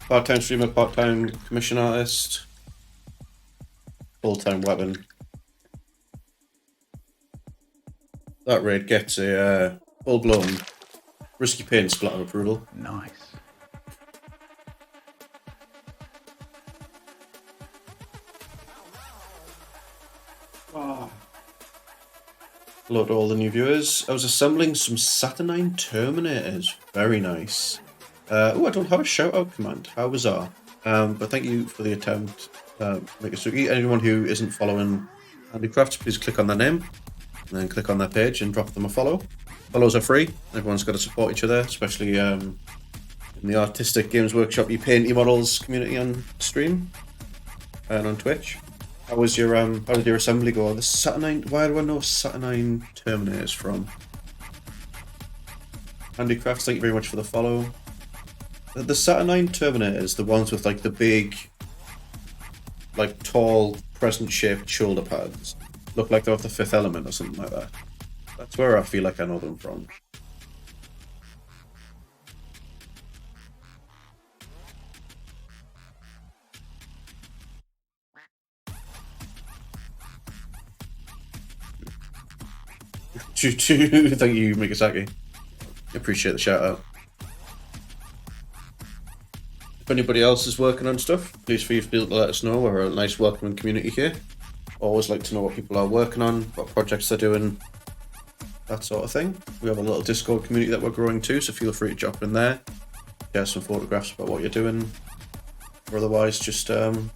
Part-time streamer, part-time commission artist. Full-time weapon. That raid gets a full-blown Risky Paint splatter approval. Nice. Hello to all the new viewers. I was assembling some Saturnine Terminators. Very nice. Oh, I don't have a shout-out command. How bizarre. But thank you for the attempt, Mikasuki. Anyone who isn't following Handicrafts, please click on their name, and then click on their page and drop them a follow. Follows are free. Everyone's got to support each other, especially in the artistic Games Workshop painty models community on stream and on Twitch. How was your how did your assembly go? The Saturnine. Why do I know Saturnine Terminators from? Handicrafts, thank you very much for the follow. The Saturnine Terminators, the ones with like the big, like tall, crescent-shaped shoulder pads, look like they're off the Fifth Element or something like that. That's where I feel like I know them from. Thank you, Mikasaki. Appreciate the shout out. If anybody else is working on stuff, please feel free to let us know. We're a nice welcoming community here. Always like to know what people are working on, what projects they're doing, that sort of thing. We have a little Discord community that we're growing too, so feel free to drop in there, share some photographs about what you're doing, or otherwise just join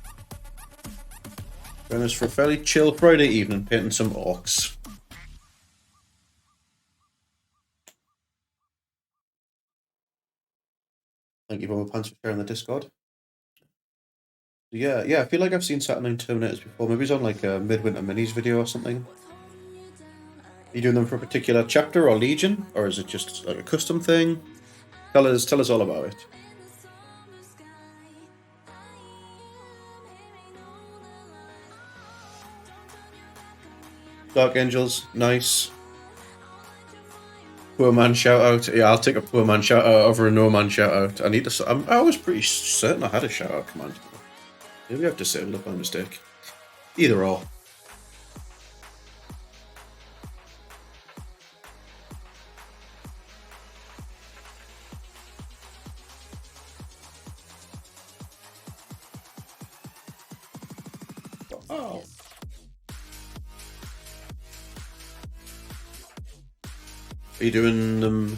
us for a fairly chill Friday evening painting some orcs. Thank you, Bummer Pants, for sharing the Discord. Yeah, I feel like I've seen Saturnine Terminators before. Maybe it's on like a Midwinter Minis video or something. Are you doing them for a particular chapter or legion, or is it just like a custom thing? Tell us all about it. Dark Angels, nice. Poor man shout out. Yeah, I'll take a poor man shout out over a no man shout out. I was pretty certain I had a shout out command. Maybe I've disabled it by mistake. Either or. Oh. Are you doing them?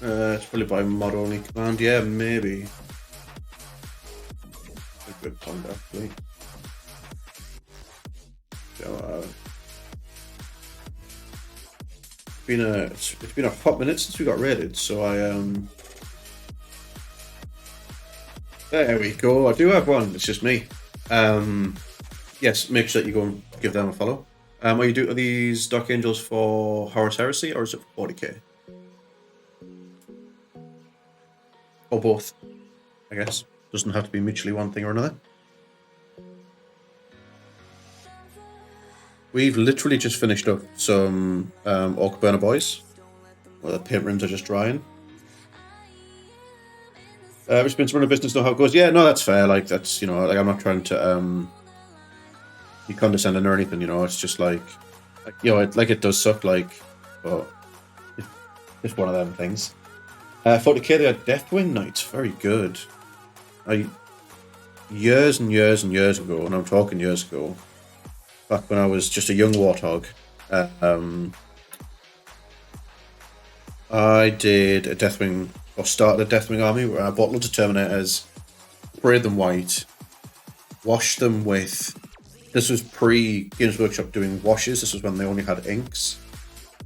It's probably by mod only command. Yeah, maybe. A good point, actually. So, it's been a hot minute since we got raided, so there we go. I do have one. It's just me. Yes, make sure that you go and give them a follow. Are these Dark Angels for Horus Heresy, or is it for 40k? Or both, I guess. Doesn't have to be mutually one thing or another. We've literally just finished up some Ork Burnaboyz, where the paint rims are just drying. It's been to run a business, know how it goes. Yeah, no, that's fair. Like, that's, you know, like, I'm not trying to be condescending or anything, you know. It's just like you know, it does suck, like, but it's one of them things. 40k, they are Deathwing Knights, very good. Years and years and years ago, and I'm talking years ago, back when I was just a young warthog, I did a Deathwing, or started a Deathwing army where I bought loads of Terminators, sprayed them white, washed them with. This was pre Games Workshop doing washes. This was when they only had inks.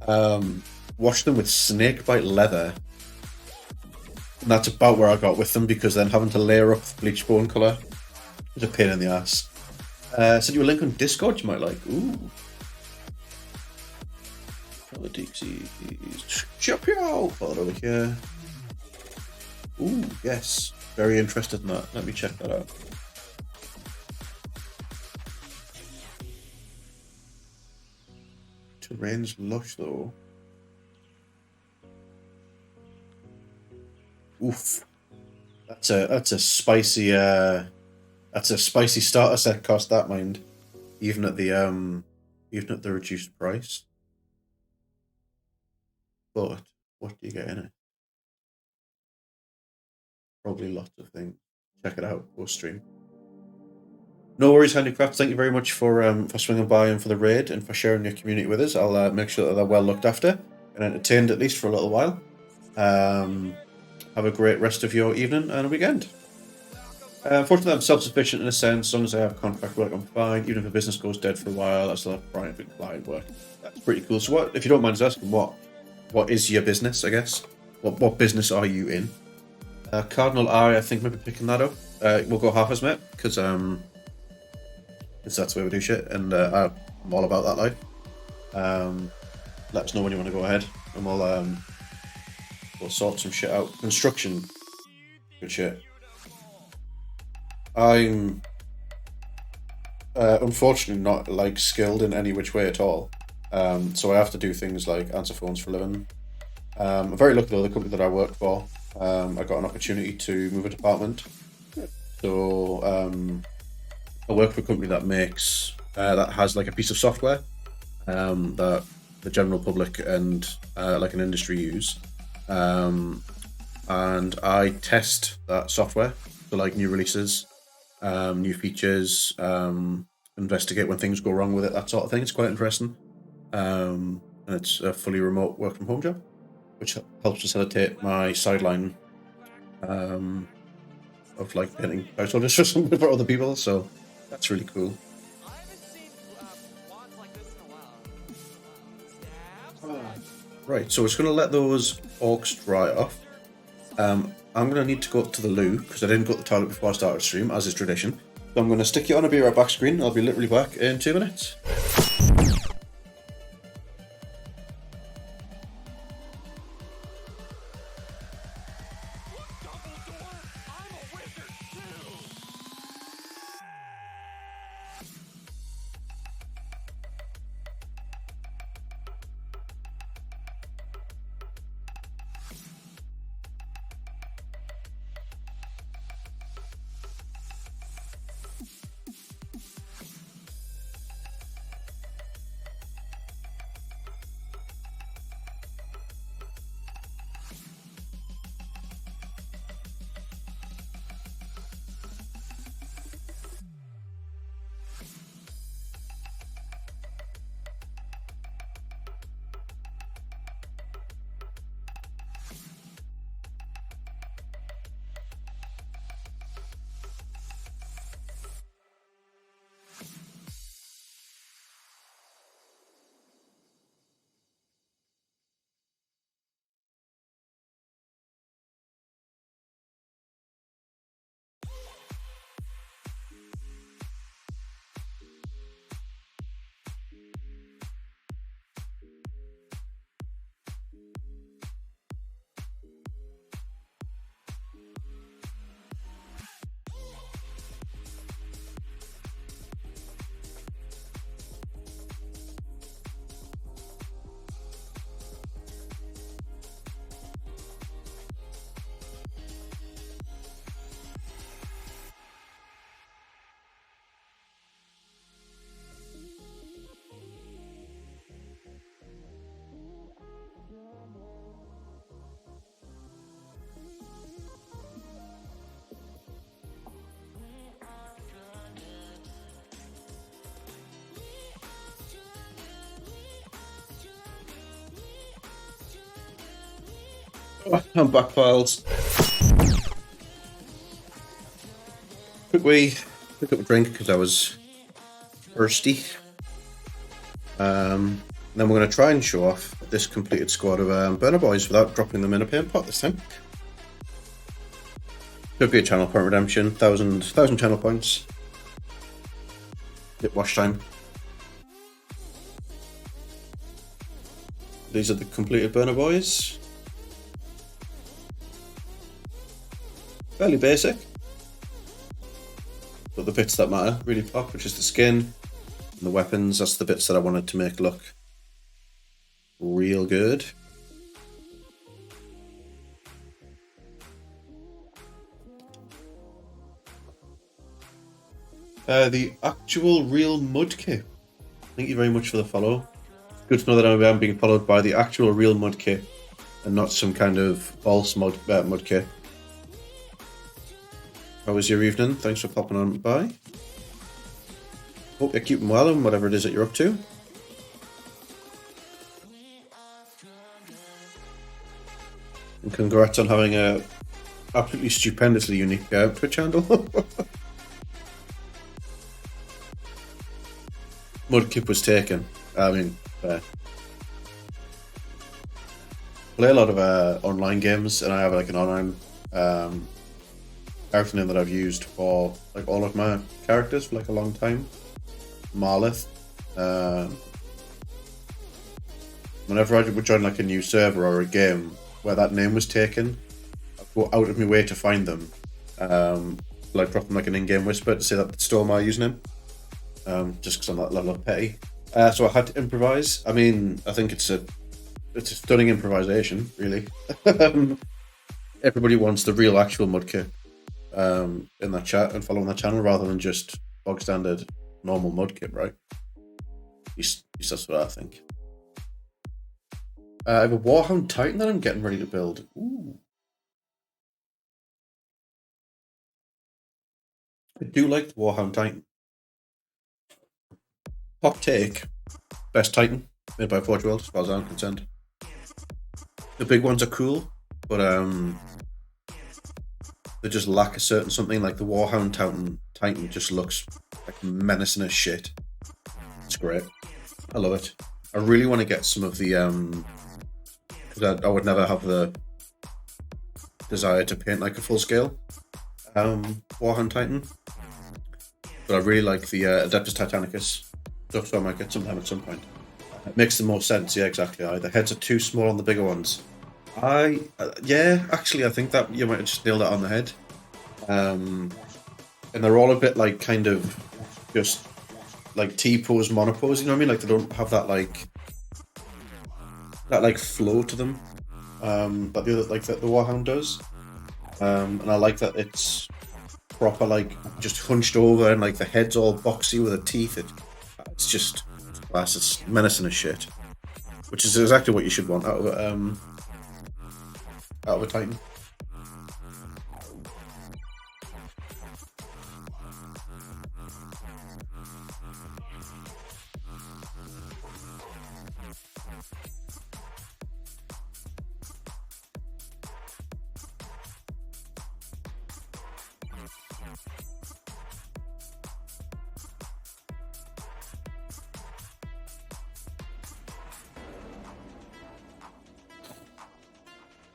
Washed them with snakebite leather. And that's about where I got with them, because then having to layer up bleach bone colour was a pain in the ass. Send you a link on Discord you might like. Ooh. Another DCs. Chop out! Hold over here. Ooh, yes. Very interested in that. Let me check that out. Terrain's lush though. Oof. That's a spicy starter set cost, that mind. Even at the reduced price. But what do you get in it? Probably lots of things. Check it out post stream. No worries, Handicraft. Thank you very much for swinging by and for the raid and for sharing your community with us. I'll make sure that they're well looked after and entertained at least for a little while. Have a great rest of your evening and weekend. Fortunately, I'm self-sufficient in a sense. As long as I have contract work, I'm fine. Even if a business goes dead for a while, I still have private client work. That's pretty cool. So, what, if you don't mind us asking, what is your business? I guess what business are you in? Cardinal I think maybe picking that up. We'll go half as mate because that's the way we do shit, and I'm all about that life. Let us know when you want to go ahead, and we'll sort some shit out. Construction, good shit. I'm unfortunately not like skilled in any which way at all, so I have to do things like answer phones for a living. I'm very lucky though, the company that I work for, I got an opportunity to move a department, so I work for a company that makes that has like a piece of software that the general public and like an industry use. And I test that software for like new releases, new features, investigate when things go wrong with it, that sort of thing. It's quite interesting. And it's a fully remote work from home job, which helps facilitate my sideline of like painting house orders for something for other people. So that's really cool. Right, so it's going to let those orcs dry off. I'm going to need to go to the loo because I didn't go to the toilet before I started stream, as is tradition. So I'm going to stick you on a be right back screen. I'll be literally back in 2 minutes. I'm back, files. Quick wee, pick up a drink because I was thirsty. Then we're going to try and show off this completed squad of Burnaboyz without dropping them in a paint pot this time. Could be a channel point redemption, 1,000 channel points. Hit wash time. These are the completed Burnaboyz. Fairly basic, but the bits that matter really pop, which is the skin and the weapons. That's the bits that I wanted to make look real good. The actual real Mudkip. Thank you very much for the follow. Good to know that I am being followed by the actual real Mudkip and not some kind of false Mudkip. How was your evening? Thanks for popping on by. Hope you're keeping well and whatever it is that you're up to. And congrats on having a absolutely stupendously unique Twitch handle. Mudkip was taken. I mean, play a lot of online games, and I have like an online character name that I've used for like all of my characters for like a long time. Marlith. Whenever I would join like a new server or a game where that name was taken, I'd go out of my way to find them. Like drop them like an in-game whisper to say that it stole my username. Just because I'm that level of petty. So I had to improvise. I mean, I think it's a stunning improvisation, really. Everybody wants the real actual Mudkip in that chat and following that channel rather than just bog standard normal Mudkip, right? At least that's what I think. I have a Warhound Titan that I'm getting ready to build. Ooh. I do like the Warhound Titan. Hot take. Best Titan made by Forge World, as far as I'm concerned. The big ones are cool, but they just lack a certain something. Like the Warhound Titan just looks like menacing as shit. It's great. I love it. I really want to get some of the because I would never have the desire to paint like a full scale Warhound Titan, but I really like the Adeptus Titanicus stuff, so I might get some of them at some point. It makes the most sense, yeah, exactly. The heads are too small on the bigger ones. Yeah, actually, I think that you might have just nailed it on the head. And they're all a bit like kind of just like T-pose, monopose. You know what I mean? Like they don't have that flow to them. But the other, like the Warhound does. And I like that it's proper, like just hunched over, and like the head's all boxy with the teeth. It's just class. It's menacing as shit, which is exactly what you should want out of a Titan.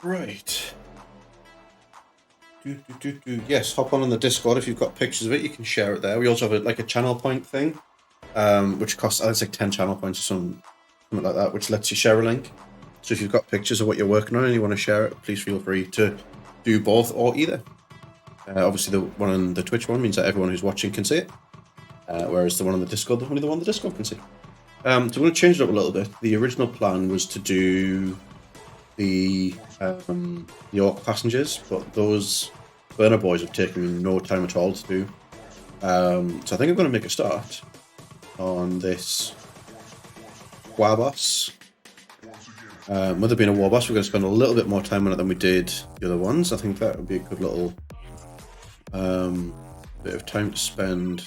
Right. Yes, hop on the Discord if you've got pictures of it. You can share it there. We also have a channel point thing, which costs, I think it's like 10 channel points or something like that, which lets you share a link. So if you've got pictures of what you're working on and you want to share it, please feel free to do both or either. Obviously, the one on the Twitch one means that everyone who's watching can see it, whereas the one on the Discord, only the one on the Discord can see. So I'm going to change it up a little bit. The original plan was to do the Ork passengers, but those Burnaboyz have taken no time at all to do. So I think I'm going to make a start on this Warboss. With it being a Warboss, we're going to spend a little bit more time on it than we did the other ones. I think that would be a good little bit of time to spend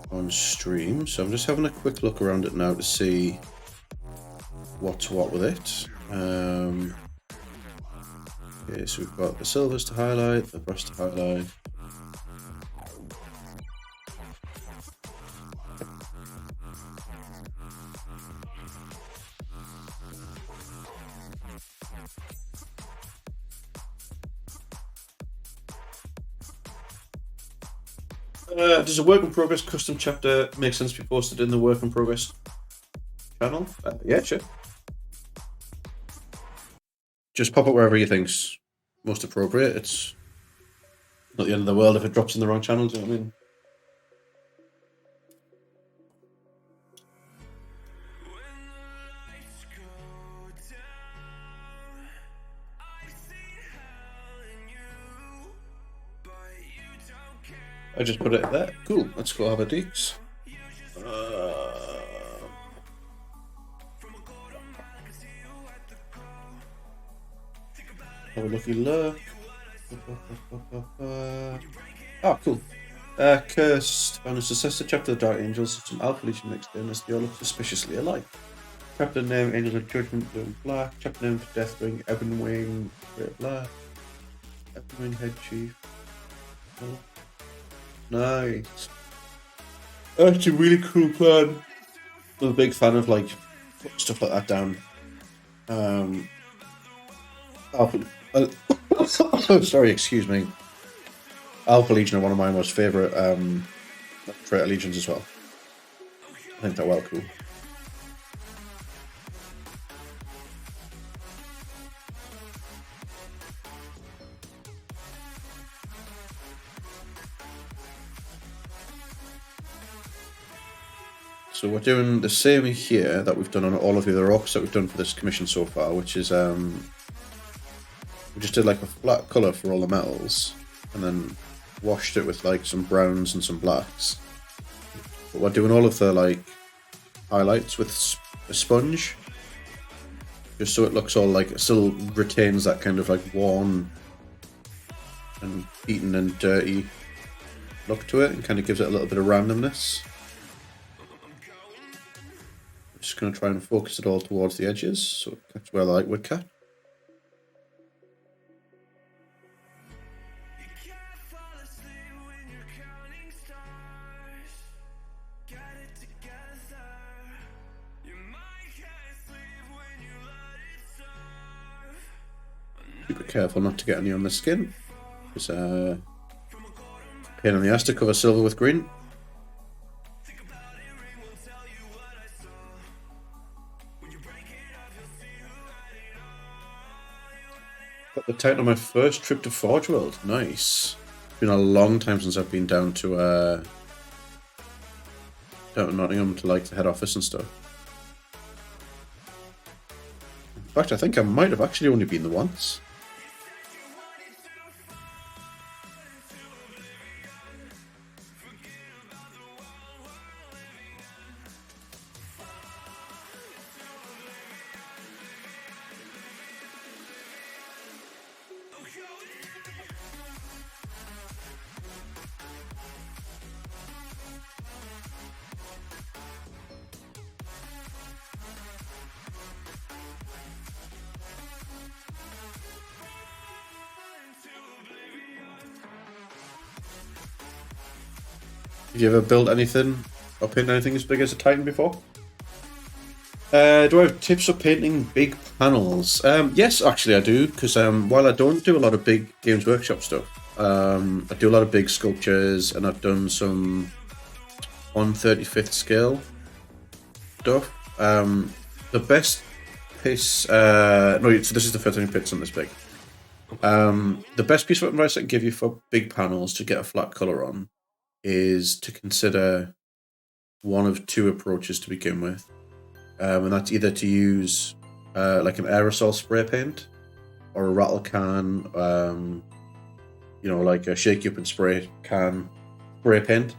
on stream. So I'm just having a quick look around it now to see what's what with it. Okay, so we've got the silvers to highlight, the brass to highlight. Does a work in progress custom chapter make sense to be posted in the work in progress channel? Yeah, sure. Just pop it wherever you think's most appropriate. It's not the end of the world if it drops in the wrong channel, do you know what I mean? I just put it there. Cool. Let's go have a deeks. Have a looky look. Oh, cool. Cursed. Found a successor chapter of the Dark Angels with some Alpha Legion mixed in as they all look suspiciously alike. Chapter name Angels of Judgment, blue and black. Chapter name Deathwing, Ebonwing, red black. Ebonwing Head Chief. Oh. Nice. That's a really cool plan. I'm a big fan of like stuff like that down. Sorry, excuse me. Alpha Legion are one of my most favourite Traitor Legions as well. I think they're well cool. So we're doing the same here that we've done on all of the other Orks that we've done for this commission so far, which is we just did like a flat colour for all the metals and then washed it with like some browns and some blacks. But we're doing all of the like highlights with a sponge. just so it looks all like, it still retains that kind of like worn and beaten and dirty look to it, and kind of gives it a little bit of randomness. I'm just going to try and focus it all towards the edges, so that's where I like woodcut. Super careful not to get any on the skin. It's a pain in the ass to cover silver with green. Got the title on my first trip to Forge World. Nice. It's been a long time since I've been down to Nottingham to like the head office and stuff. In fact, I think I might have actually only been there once. Have you ever built anything or painted anything as big as a Titan before? Do I have tips for painting big panels? Yes, actually I do, because while I don't do a lot of big Games Workshop stuff, I do a lot of big sculptures, and I've done some 1/35th scale stuff. The best piece... no, so this is the first time I painted something this big. The best piece of advice I can give you for big panels to get a flat colour on is to consider one of two approaches to begin with. And that's either to use like an aerosol spray paint or a rattle can, you know, like a shake you up and spray can spray paint.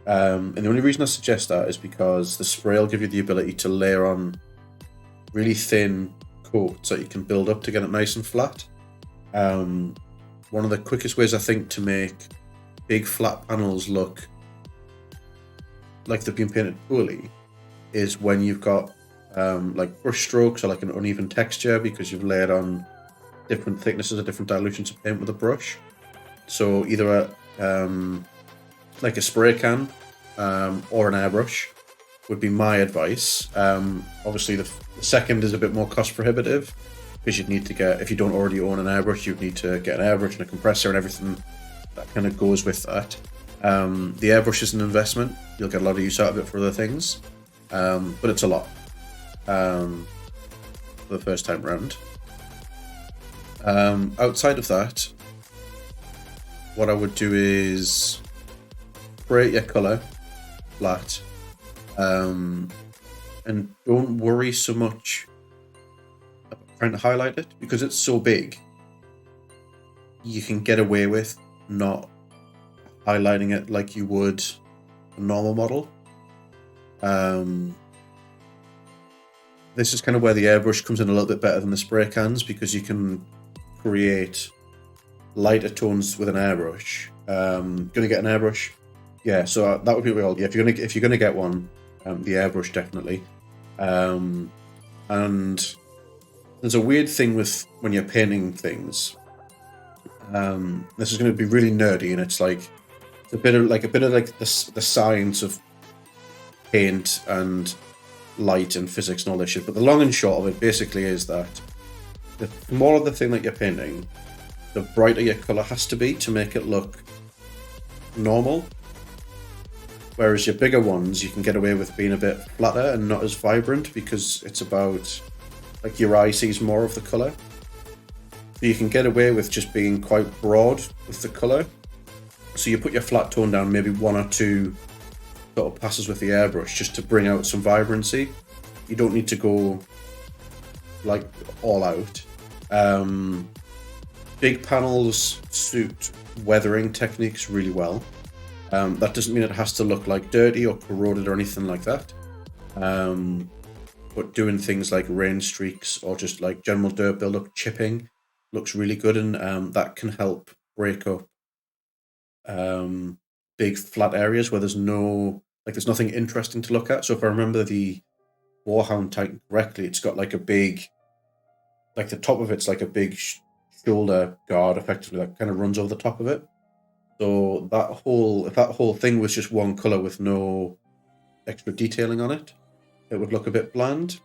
And the only reason I suggest that is because the spray will give you the ability to layer on really thin coats that you can build up to get it nice and flat. One of the quickest ways I think to make big flat panels look like they've been painted poorly is when you've got like brush strokes or like an uneven texture because you've layered on different thicknesses or different dilutions of paint with a brush. So either like a spray can or an airbrush would be my advice. Obviously the second is a bit more cost prohibitive because you'd need to get, if you don't already own an airbrush, you'd need to get an airbrush and a compressor and everything that kind of goes with that. The airbrush is an investment. You'll get a lot of use out of it for other things, but it's a lot for the first time around. Outside of that, what I would do is spray your colour flat, and don't worry so much about trying to highlight it because it's so big. You can get away with not highlighting it like you would a normal model. This is kind of where the airbrush comes in a little bit better than the spray cans because you can create lighter tones with an airbrush. Gonna get an airbrush? Yeah, so that would be real. Yeah, if you're gonna get one, the airbrush definitely. And there's a weird thing with when you're painting things. This is going to be really nerdy, and it's like a bit of the science of paint and light and physics and all this shit. But the long and short of it basically is that the smaller the thing that you're painting, the brighter your color has to be to make it look normal. Whereas your bigger ones, you can get away with being a bit flatter and not as vibrant because it's about like your eye sees more of the color. So you can get away with just being quite broad with the color. So you put your flat tone down maybe one or two sort of passes with the airbrush just to bring out some vibrancy. You don't need to go like all out. Big panels suit weathering techniques really well. That doesn't mean it has to look like dirty or corroded or anything like that. but doing things like rain streaks or just like general dirt buildup, chipping looks really good, and that can help break up big flat areas where there's nothing interesting to look at. So if I remember the Warhound Titan correctly, it's got like a big, like the top of it's like a big shoulder guard effectively that kind of runs over the top of it. So if that whole thing was just one color with no extra detailing on it, it would look a bit bland.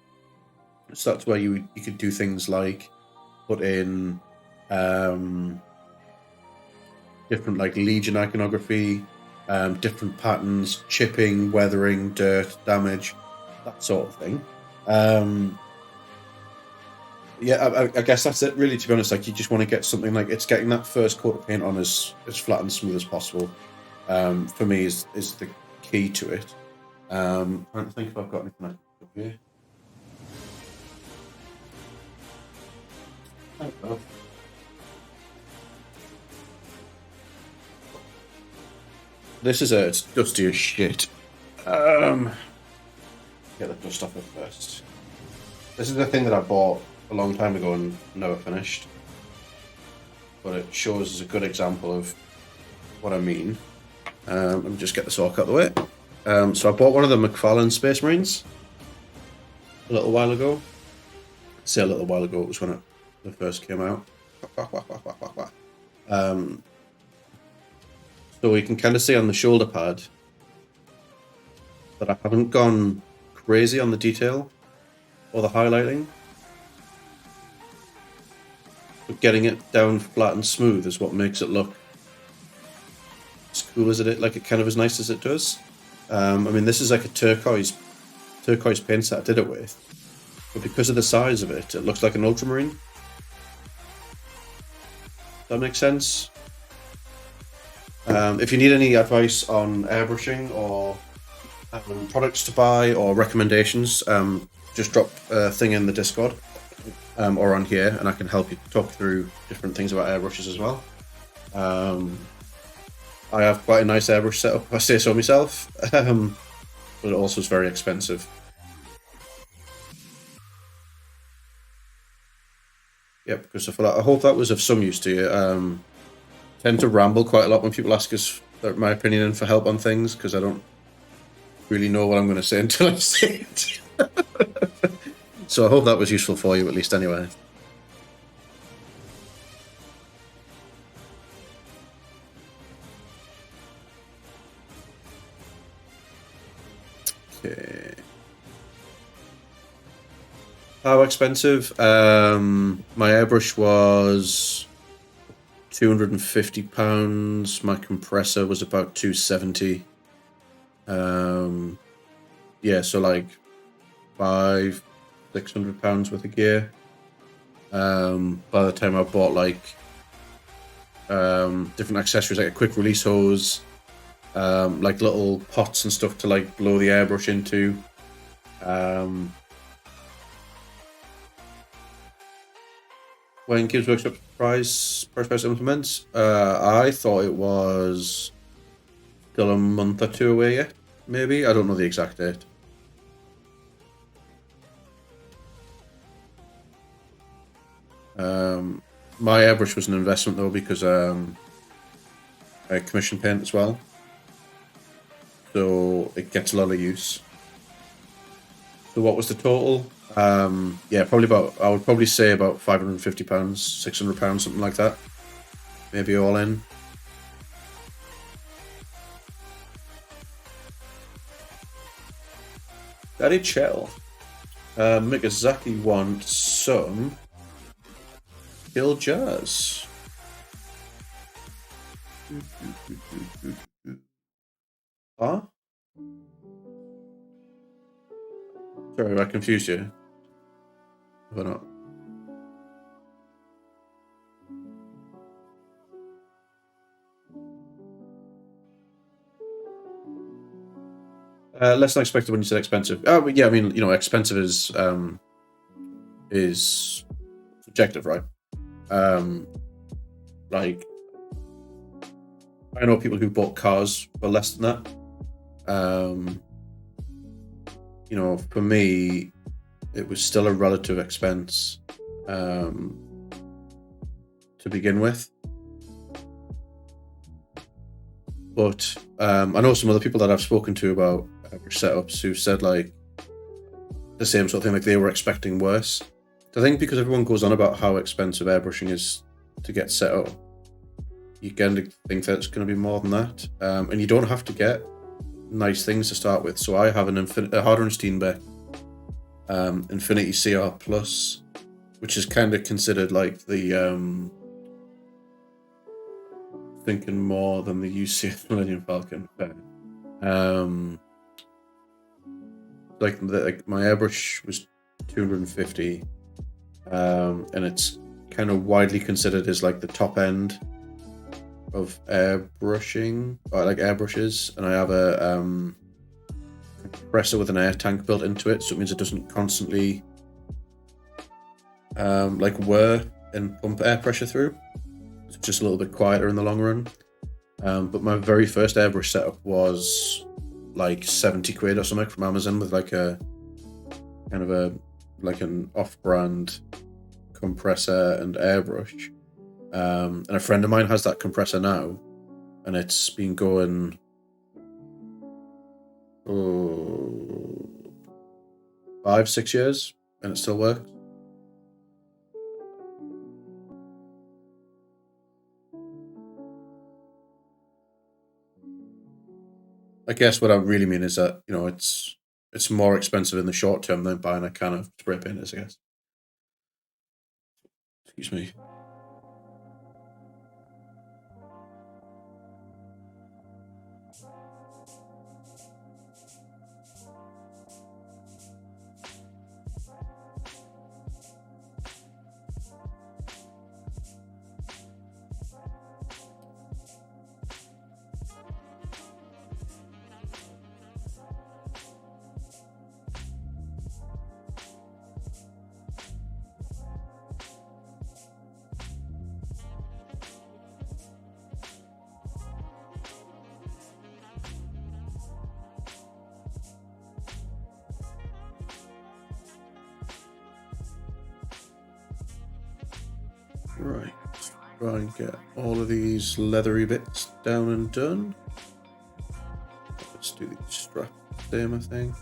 So that's where you could do things like put in different like Legion iconography, different patterns, chipping, weathering, dirt, damage, that sort of thing. Yeah, I guess that's it really, to be honest. Like, you just want to get something like, it's getting that first coat of paint on as flat and smooth as possible. For me is the key to it. Trying to think if I've got anything I can put here. I don't know. It's dusty as shit. Get the dust off it first. This is the thing that I bought a long time ago and never finished, but it shows as a good example of what I mean. Let me just get this orc out of the way. So I bought one of the McFarlane Space Marines a little while ago. I say a little while ago, it was when it first came out. So you can kind of see on the shoulder pad that I haven't gone crazy on the detail or the highlighting. But getting it down flat and smooth is what makes it look as cool as it kind of as nice as it does. I mean, this is like a turquoise paint set I did it with, but because of the size of it, it looks like an ultramarine. Does that make sense? If you need any advice on airbrushing or products to buy or recommendations, just drop a thing in the Discord or on here, and I can help you talk through different things about airbrushes as well. I have quite a nice airbrush setup, if I say so myself, but it also is very expensive. Yep, because I hope that was of some use to you. I tend to ramble quite a lot when people ask us my opinion and for help on things, because I don't really know what I'm going to say until I say it. So I hope that was useful for you, at least anyway. Okay. How expensive? My airbrush was £250. My compressor was about £270. Yeah, so like £500-600 worth of gear. By the time I bought like different accessories, like a quick release hose, like little pots and stuff to like blow the airbrush into. When Games Workshop price implements, I thought it was still a month or two away yet. Maybe, I don't know the exact date. My airbrush was an investment though, because I commission paint as well, so it gets a lot of use. So what was the total? Yeah, I would probably say about £550, £600, something like that. Maybe all in. Daddy Chell. Mikazaki wants some Kill Jazz. Huh? Sorry, I confused you. Or not? Less than expected when you said expensive. Oh, but yeah, I mean, expensive is subjective, right? Like, I know people who bought cars for less than that. For me, it was still a relative expense to begin with. But I know some other people that I've spoken to about setups who said like the same sort of thing, like they were expecting worse. I think because everyone goes on about how expensive airbrushing is to get set up, you kind of think that it's going to be more than that. And you don't have to get nice things to start with. So I have a Harder and Steenbeck Infinity CR Plus, which is kind of considered like the thinking more than the UCS Millennium Falcon. Like my airbrush was 250, and it's kind of widely considered as like the top end of airbrushing, or like airbrushes. And I have a compressor with an air tank built into it, so it means it doesn't constantly like whir and pump air pressure through. It's just a little bit quieter in the long run. But my very first airbrush setup was like 70 quid or something from Amazon, with like a kind of a like an off-brand compressor and airbrush. And a friend of mine has that compressor now, and it's been going 5-6 years, and it still works. I guess what I really mean is that, you know, it's more expensive in the short term than buying a can of spray painters, I guess. Excuse me. Right, try and get all of these leathery bits down and done. Let's do the strap damer thing.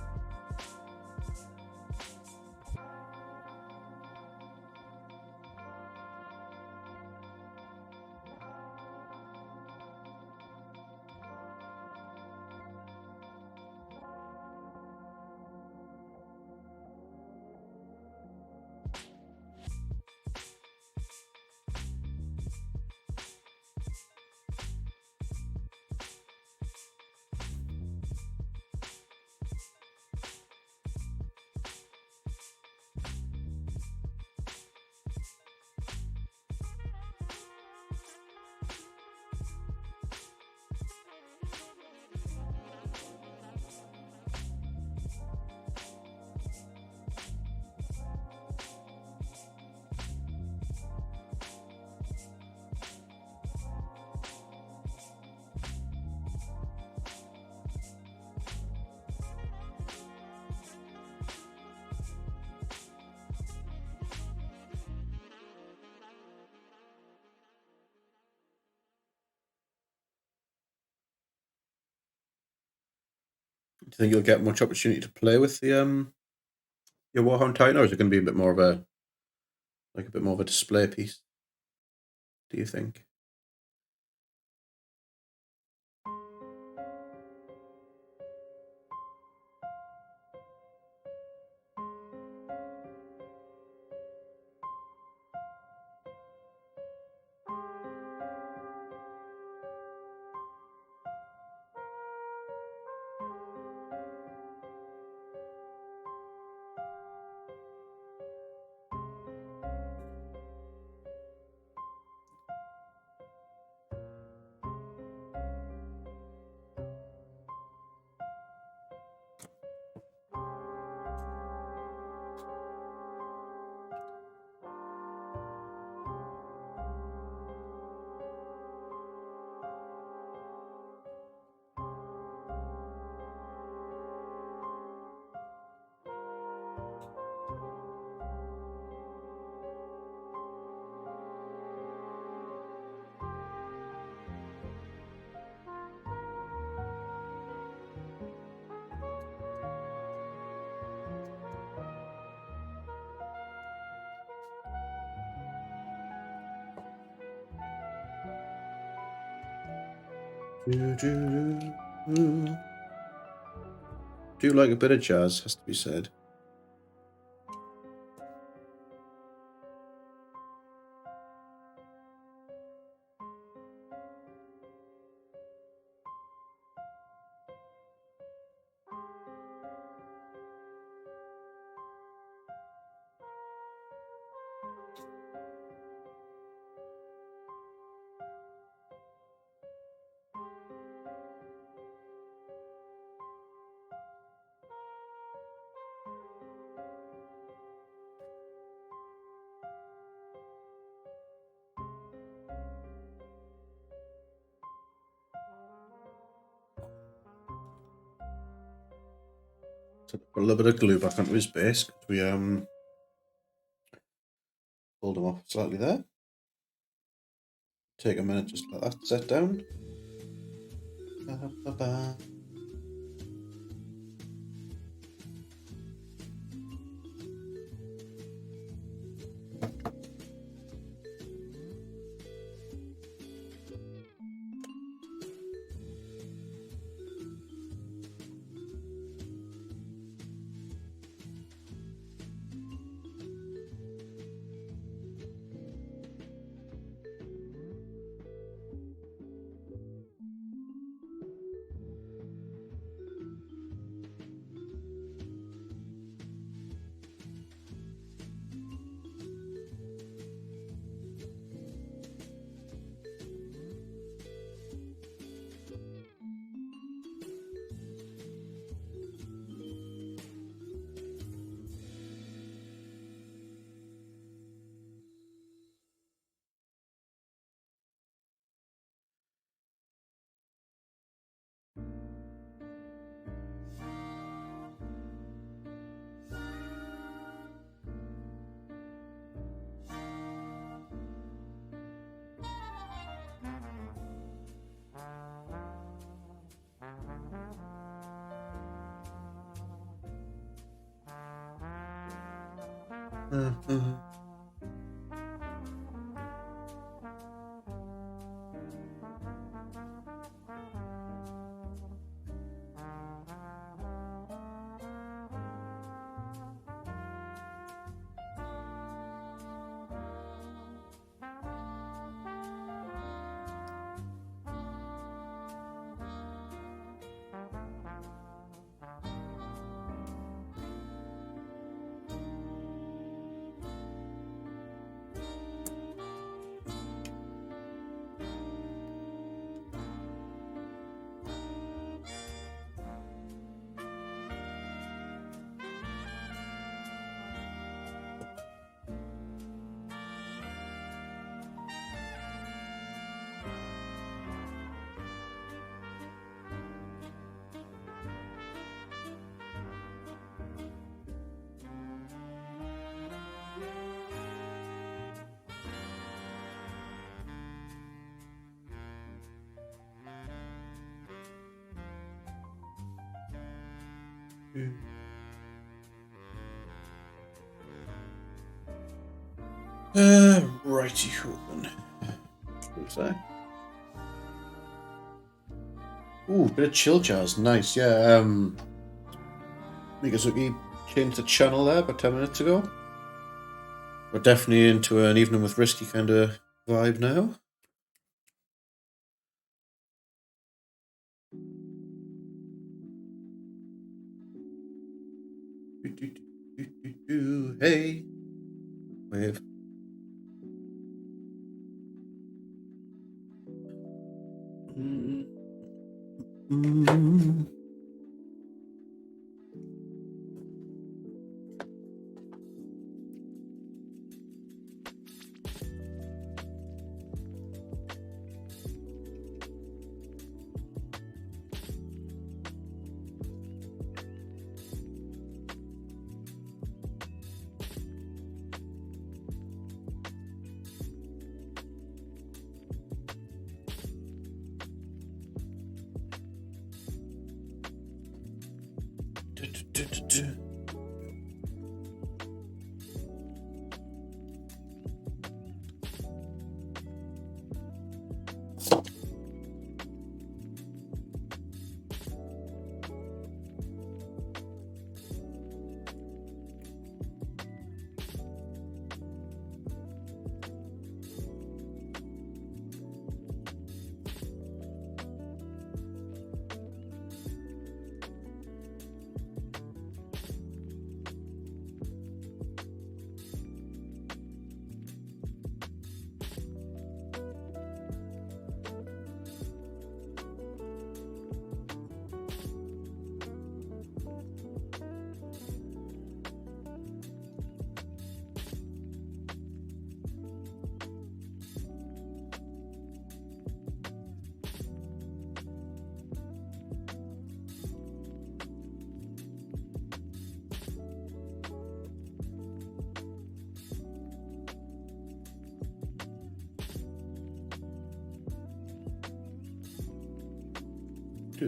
Do you think you'll get much opportunity to play with the your Warhound Titan, or is it going to be a bit more of a display piece? Do you think? Do like a bit of jazz, has to be said. So put a little bit of glue back onto his base because we pulled him off slightly there. Take a minute just to let that set down. Ba-ba-ba. Righty ho then. What's that? Ooh, bit of chill jazz, nice, yeah. Mikazuki changed the channel there about 10 minutes ago. We're definitely into an evening with Risky kind of vibe now. Hey, wave.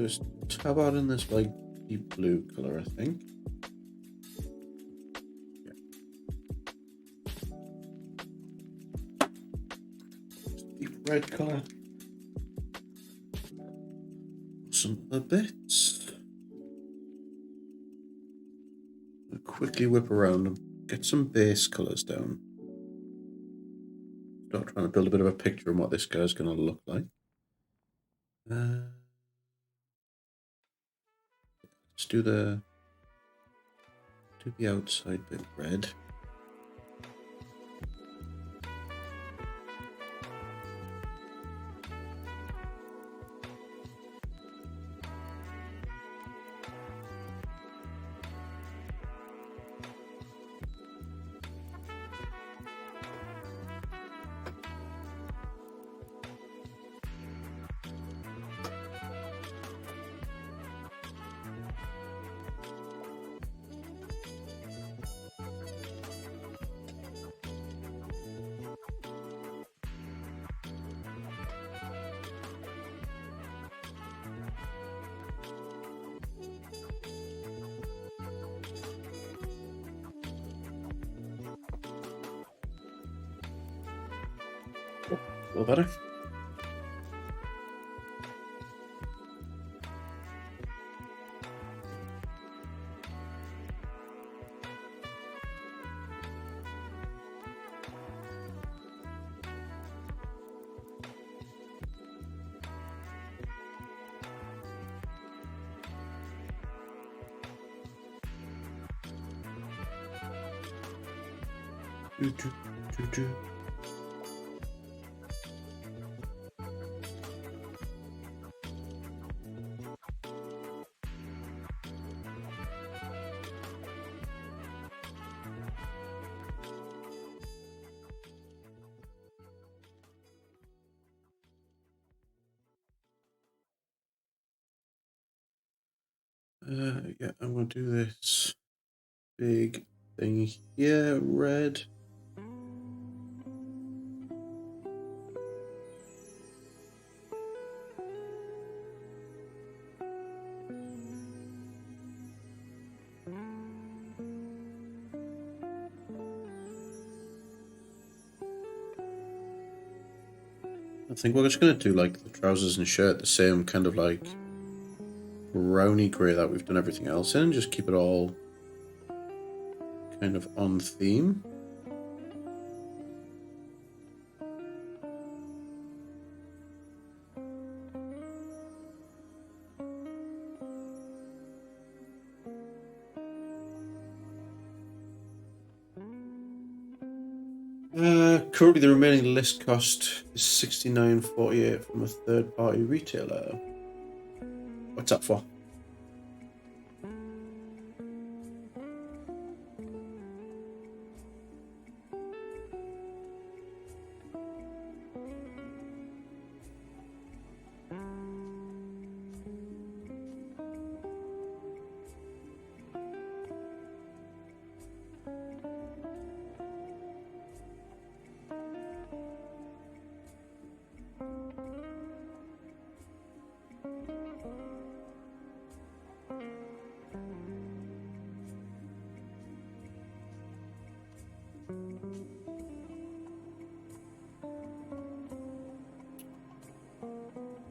do is tab out in this like deep blue color, I think. Deep red color. Some other bits. I'll quickly whip around and get some base colors down. Start trying to build a bit of a picture of what this guy's going to look like. Let's do the outside bit red. A little better. Do. Yeah, I'm going to do this big thing here, red. I think we're just going to do like the trousers and shirt the same kind of like browny grey that we've done everything else in, just keep it all kind of on theme. Currently the remaining list cost is $69.48 from a third-party retailer. What's that for?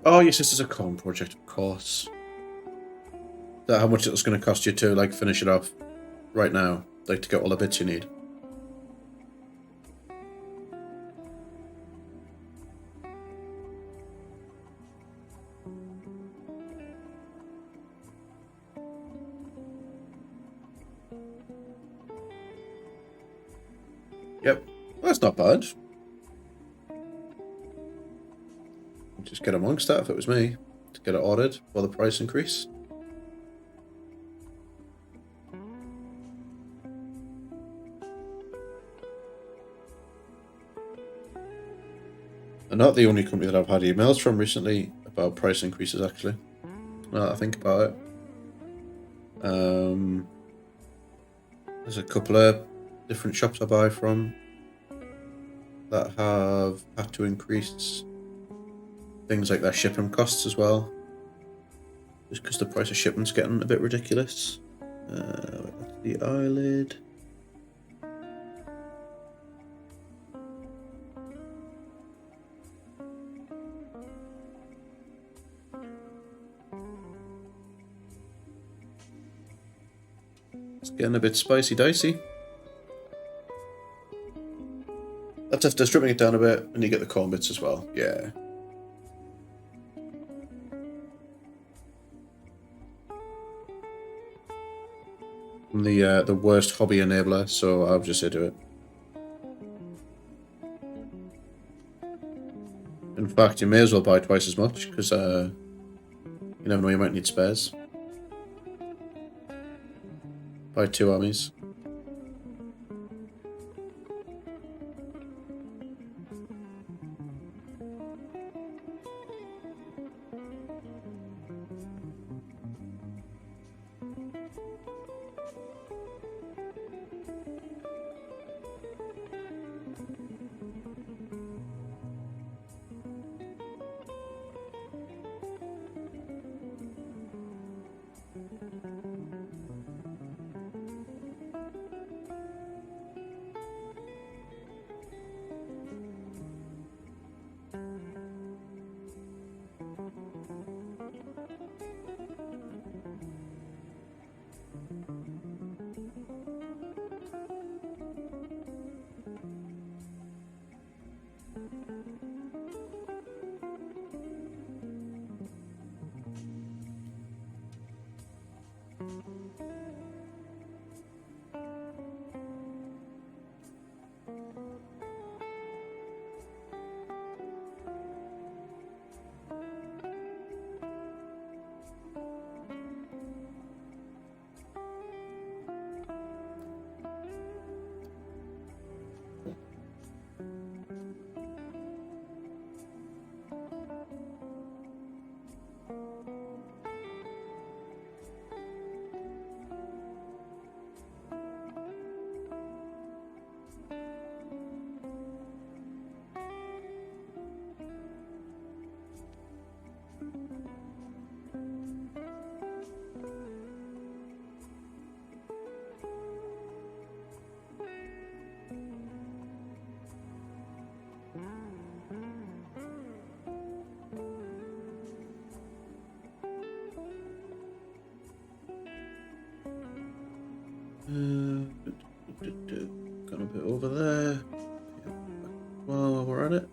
Oh yes, this is a corn project, of course. Is that how much it was going to cost you to like finish it off right now, like to get all the bits you need? Yep, that's not bad. Just get amongst that if it was me, to get it ordered for the price increase. They're not the only company that I've had emails from recently about price increases, actually. Now that I think about it. There's a couple of different shops I buy from that have had to increase things like their shipping costs as well. just because the price of shipment's getting a bit ridiculous. That's the eyelid. It's getting a bit spicy dicey. That's after stripping it down a bit, and you get the corn bits as well. Yeah. I'm the worst hobby enabler, so I'll just say do it. In fact, you may as well buy twice as much, because you never know, you might need spares. Buy 2 armies. Got a bit over there. Well, while we're at it.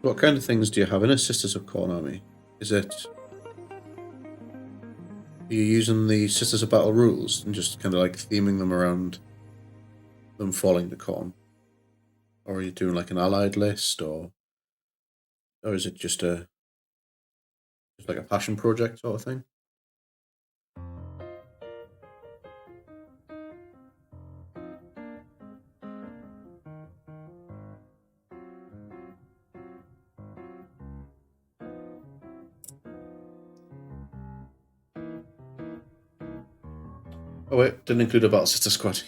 What kind of things do you have in a Sisters of Corn army? Is it... Are you using the Sisters of Battle rules and just kind of like theming them around them falling to corn? Or are you doing like an allied list, or is it just like a passion project sort of thing? Oh wait, didn't include a Battle Sister squad.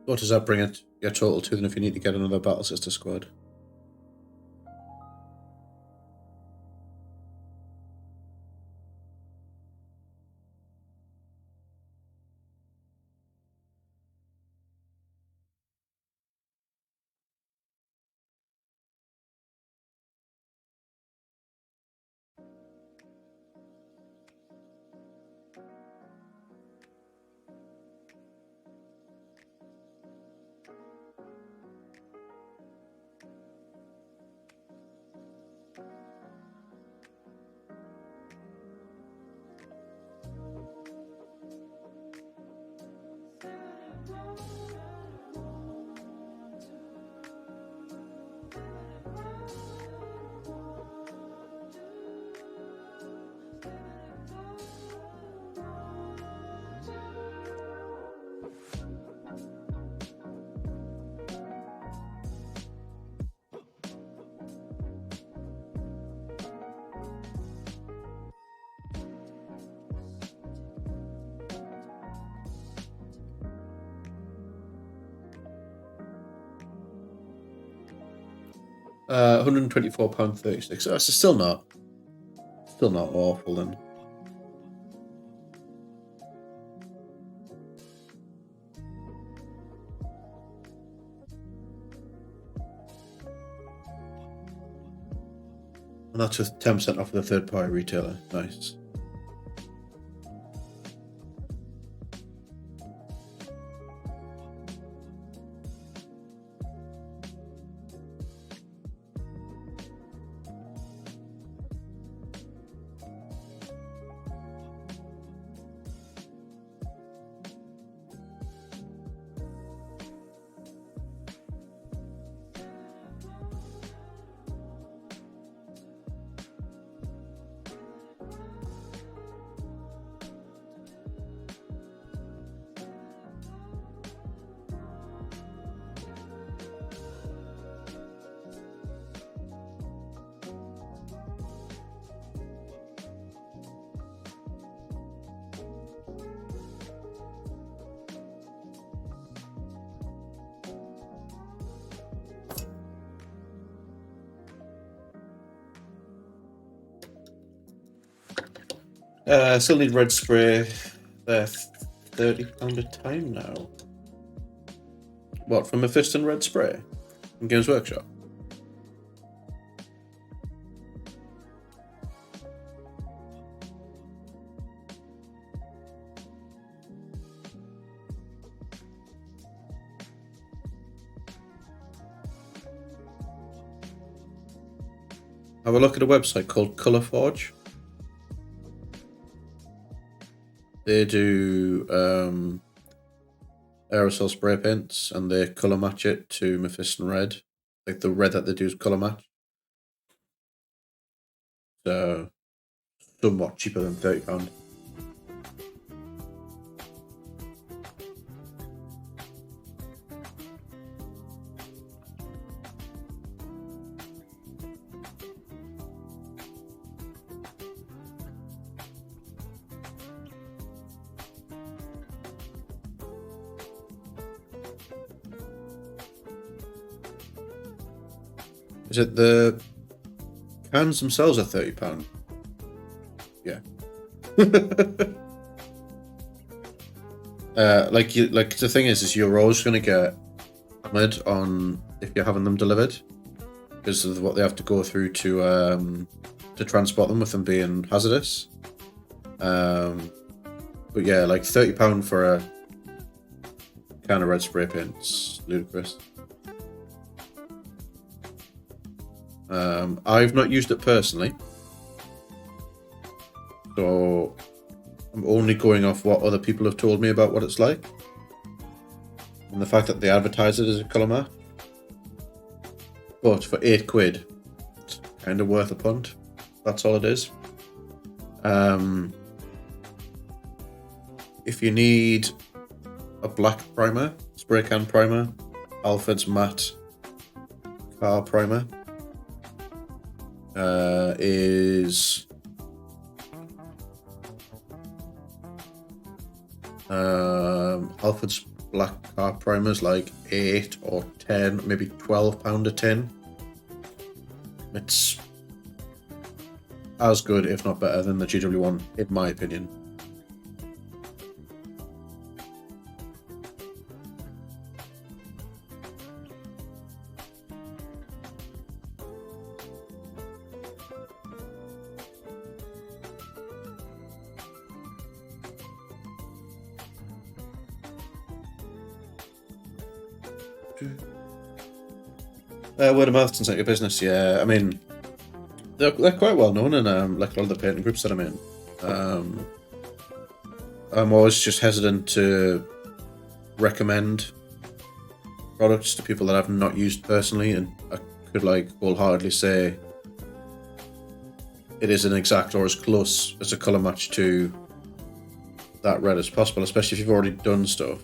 What does that bring it your total to then if you need to get another Battle Sister squad? £124.36. That's still not awful then. And that's with 10% off of the third-party retailer. Nice. Still need red spray. They're £30 a time now. What, from Mephiston red spray? From Games Workshop? Have a look at a website called Colourforge. They do aerosol spray paints and they colour match it to Mephiston red. Like the red that they do is colour match. So somewhat cheaper than £30. Is it the cans themselves are £30? Yeah. Like the thing is you're always going to get hammered on if you're having them delivered because of what they have to go through to transport them with them being hazardous. But yeah, like £30 for a can of red spray paint's ludicrous. I've not used it personally, so I'm only going off what other people have told me about what it's like, and the fact that they advertise it as a colour match. But for £8, it's kind of worth a punt. That's all it is. If you need a black primer, spray can primer, Alfred's matte car primer is Alfred's black car primers like 8 or 10, maybe £12 a tin. It's as good, if not better, than the GW1, in my opinion. Word of mouth since your business, yeah. I mean, they're quite well known in like a lot of the painting groups that I'm in. I'm always just hesitant to recommend products to people that I've not used personally, and I could like wholeheartedly say it is an exact or as close as a colour match to that red as possible, especially if you've already done stuff.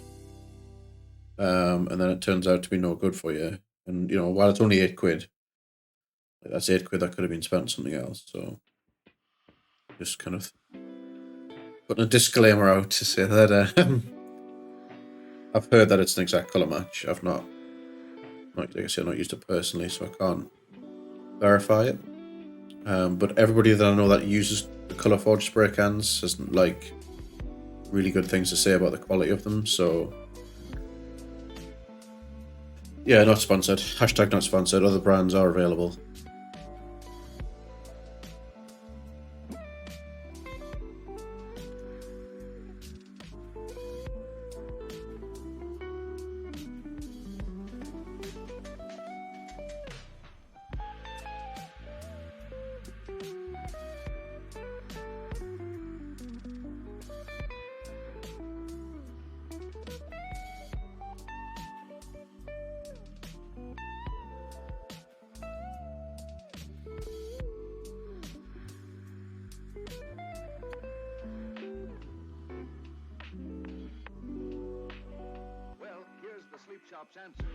And then it turns out to be no good for you. And, you know, while it's only £8, that's £8 that could have been spent on something else. So, just kind of putting a disclaimer out to say that I've heard that it's an exact colour match. I've not, like I said, I've not used it personally, so I can't verify it. But everybody that I know that uses the Colour Forge spray cans has, like, really good things to say about the quality of them, so... Yeah, not sponsored. Hashtag not sponsored. Other brands are available. Shop's answer.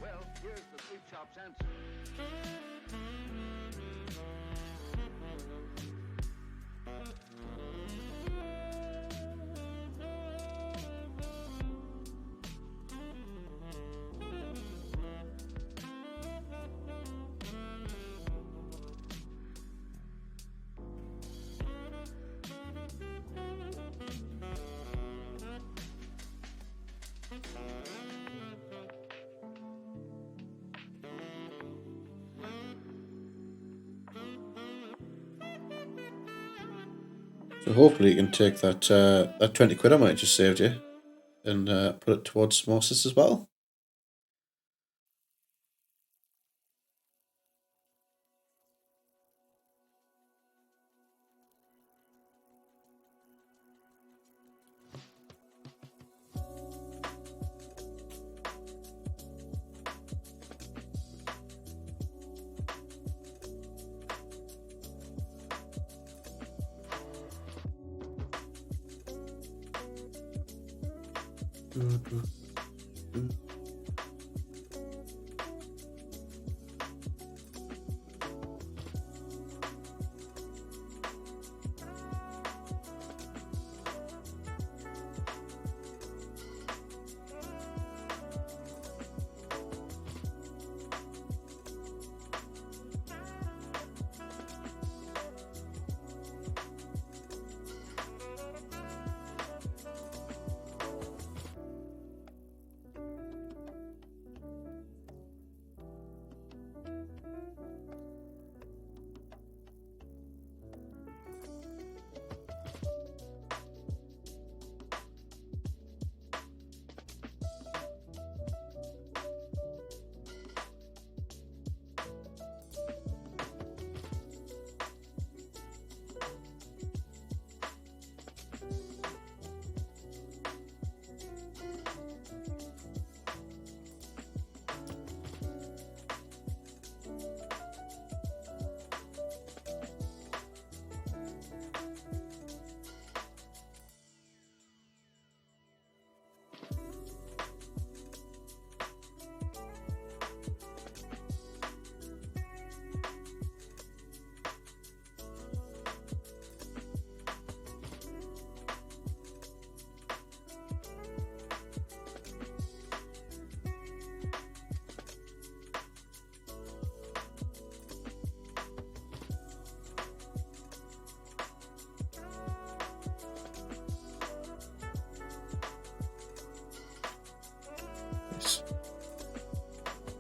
Well, here's the sleep shop's answer. So hopefully you can take that that £20 I might have just saved you and put it towards samosas as well.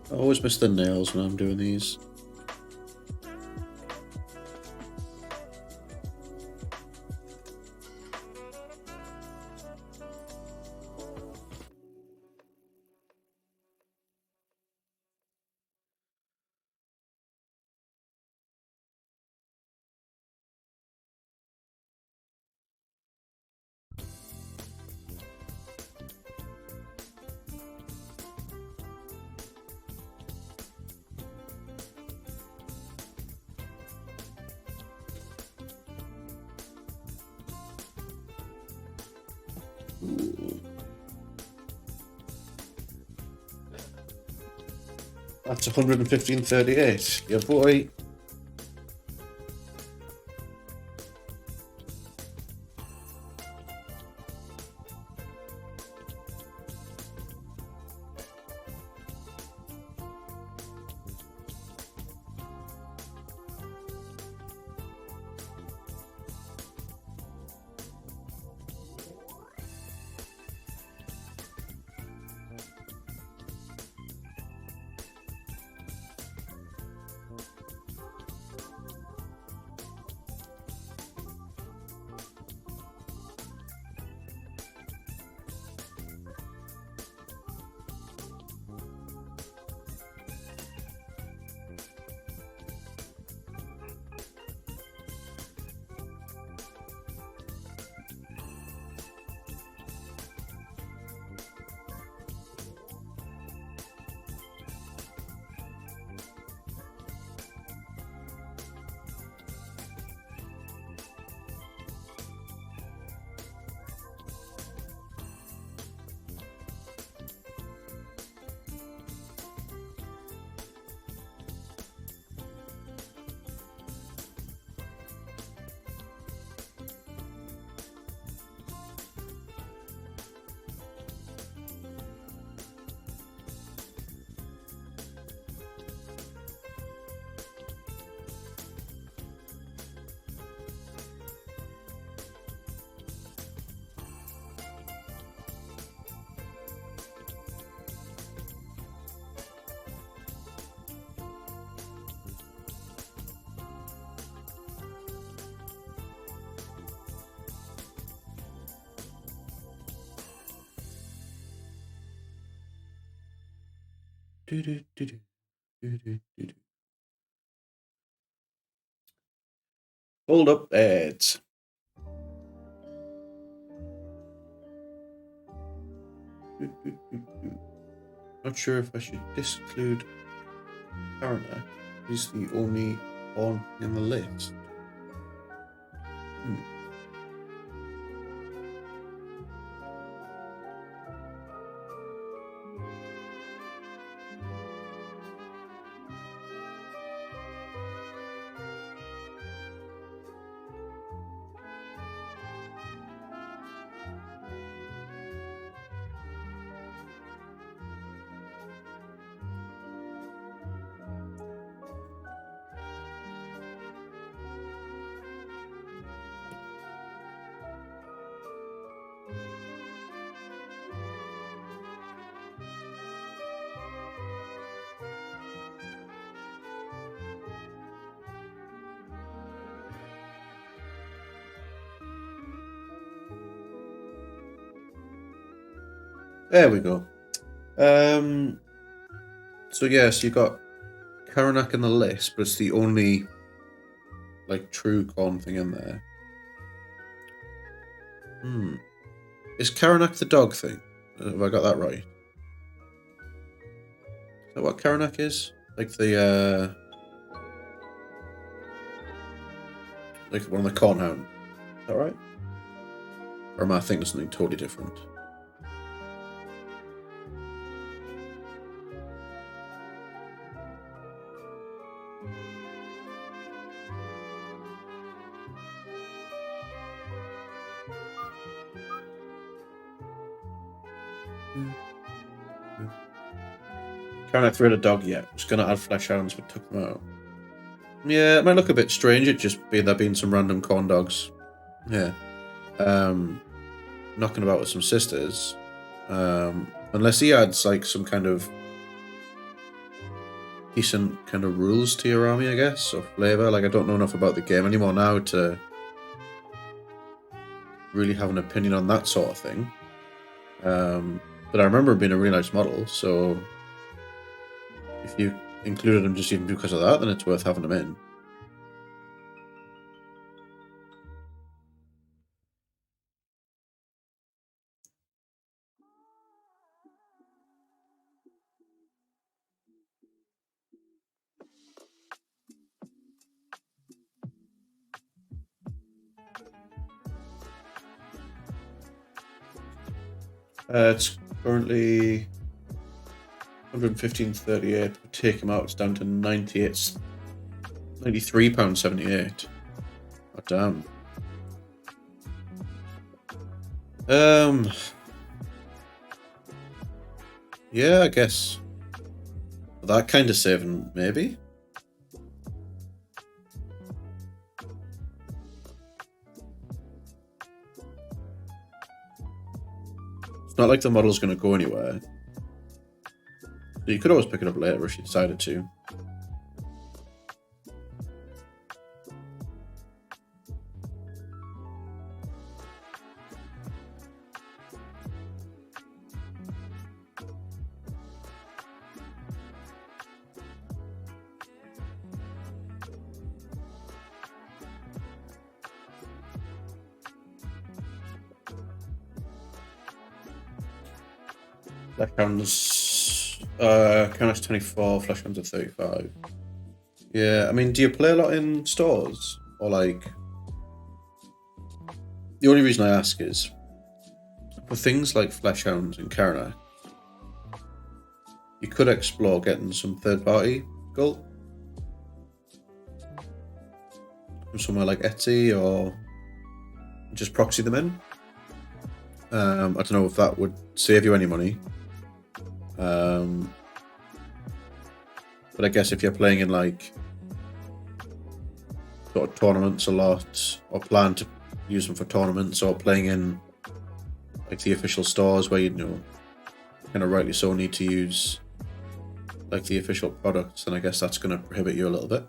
I always miss the nails when I'm doing these. That's 115.38. Yeah, boy. Hold up, ads. Not sure if I should disclude Karnak. He's the only one in the list. There we go. So yes, you got Karanak in the list, but it's the only like true con thing in there. Is Karanak the dog thing? Have I got that right? Is that what Karanak is? Like the like one of the con hounds. Is that right? Or am I thinking something totally different? Karanak rid a dog yet. Was gonna add flesh hounds, but took them out. Yeah, it might look a bit strange. It just be there being some random corn dogs. Yeah. Knocking about with some sisters. Unless he adds like some kind of decent kind of rules to your army, I guess, or flavour. Like, I don't know enough about the game anymore now to really have an opinion on that sort of thing. But I remember it being a really nice model, so if you included them just even because of that, then it's worth having them in. It's currently 115.38. Take him out, it's down to 98. £93.78. Oh, damn. Yeah, I guess that kind of saving, maybe. It's not like the model's going to go anywhere. So you could always pick it up later if you decided to. Flesh Hounds, Countess 24, Flesh Hounds are 35. Yeah, I mean, do you play a lot in stores? Or like... The only reason I ask is, for things like Flesh Hounds and Karnak, you could explore getting some third-party gold from somewhere like Etsy, or just proxy them in. I don't know if that would save you any money. But I guess if you're playing in like sort of tournaments a lot, or plan to use them for tournaments, or playing in like the official stores where you know kind of rightly so need to use like the official products, then I guess that's going to prohibit you a little bit.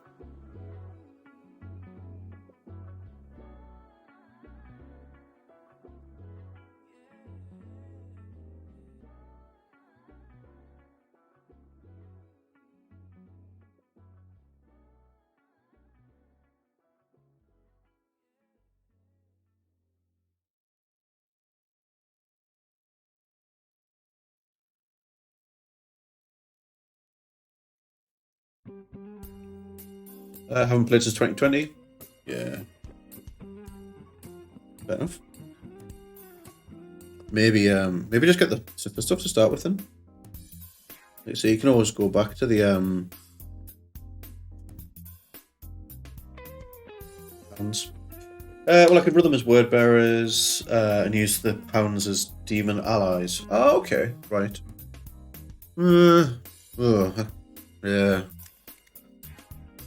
Haven't played since 2020. Yeah. Fair enough. Maybe maybe just get the stuff to start with then. So you can always go back to the hounds. Well, I could run them as word bearers and use the hounds as demon allies. Oh, okay, right. Yeah.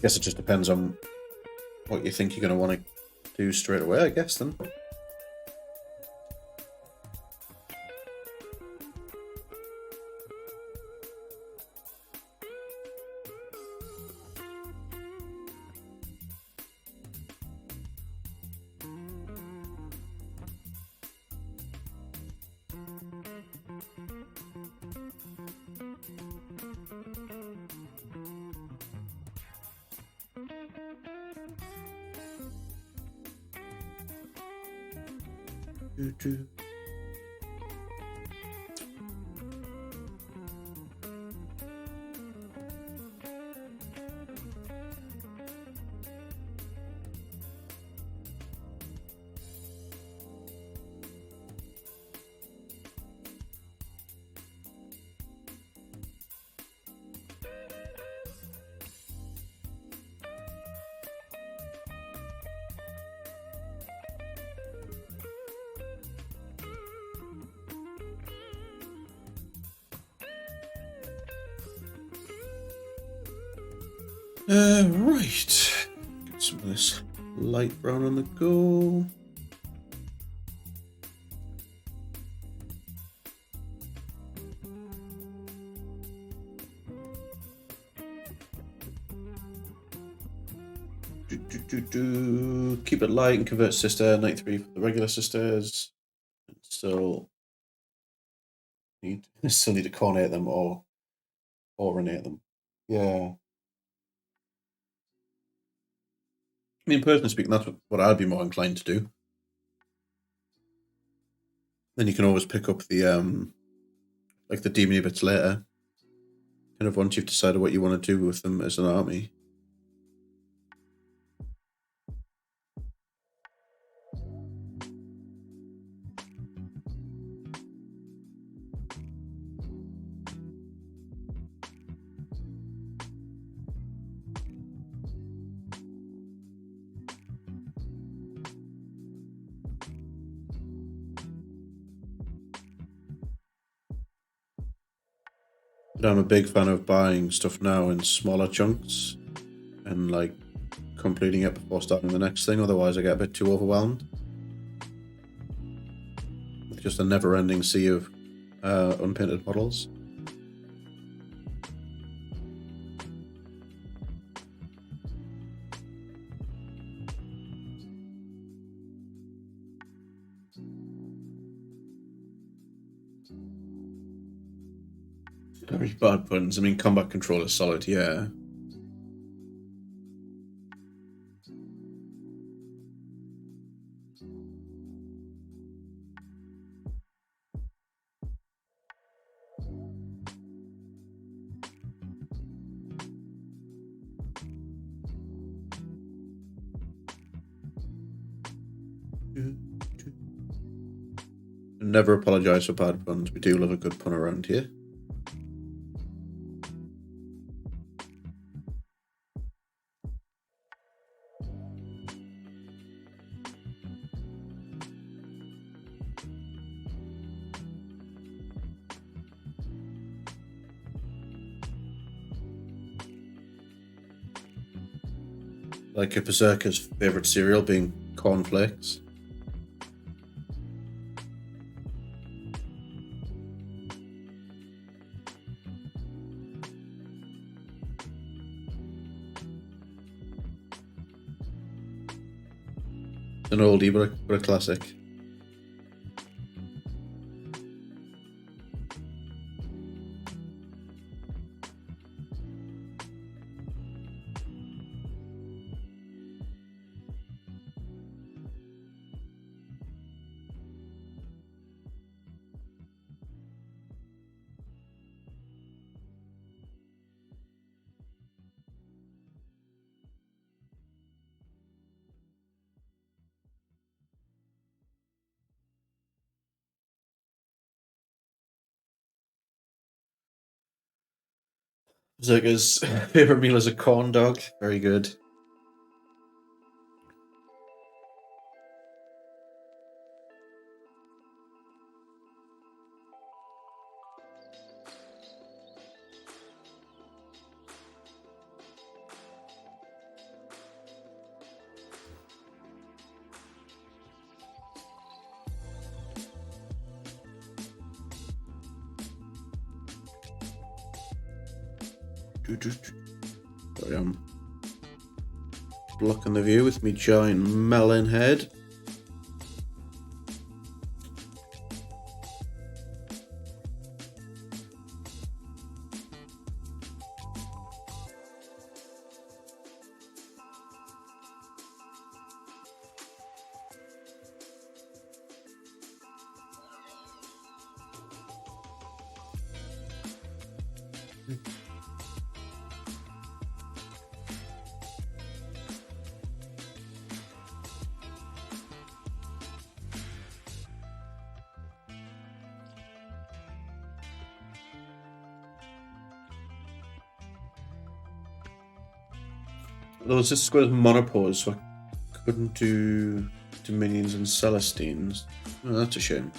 Guess it just depends on what you think you're going to want to do straight away, I guess, then. Right. Get some of this light brown on the go. keep it light and convert sister. Knight 3 for the regular sisters. Still need to coronate them or renate them. Yeah. I mean, personally speaking, that's what I'd be more inclined to do. Then you can always pick up the like the demony bits later. Kind of once you've decided what you want to do with them as an army. But I'm a big fan of buying stuff now in smaller chunks and like completing it before starting the next thing, otherwise I get a bit too overwhelmed. With just a never-ending sea of unpainted models. Very bad puns. I mean, combat control is solid, yeah. Never apologise for bad puns. We do love a good pun around here. Like a berserker's favourite cereal being cornflakes. An oldie, but a classic. Berserker's favourite meal is a corn dog. Very good. Sorry, I'm blocking the view with me giant melon head. Those just squares monopause, so I couldn't do Dominions and Celestines. Oh, that's a shame.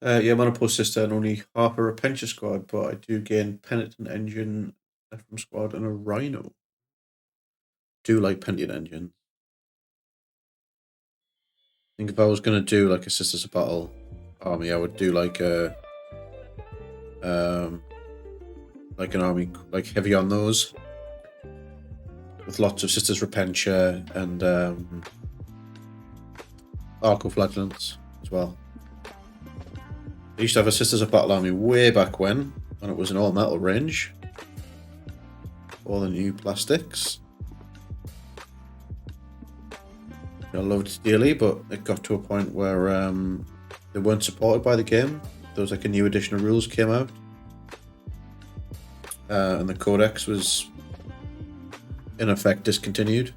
Yeah, Monopole Sister and only half a Repentia squad, but I do gain Penitent Engine, Ephraim squad, and a Rhino. Do like Penitent Engine. I think if I was going to do like a Sisters of Battle army, I would do like a like an army like heavy on those, with lots of Sisters Repentia and Arco Flagellants as well. I used to have a Sisters of Battle army way back when it was an all metal range. All the new plastics. I loved it dearly, but it got to a point where they weren't supported by the game. There was like a new edition of rules came out, and the codex was in effect discontinued,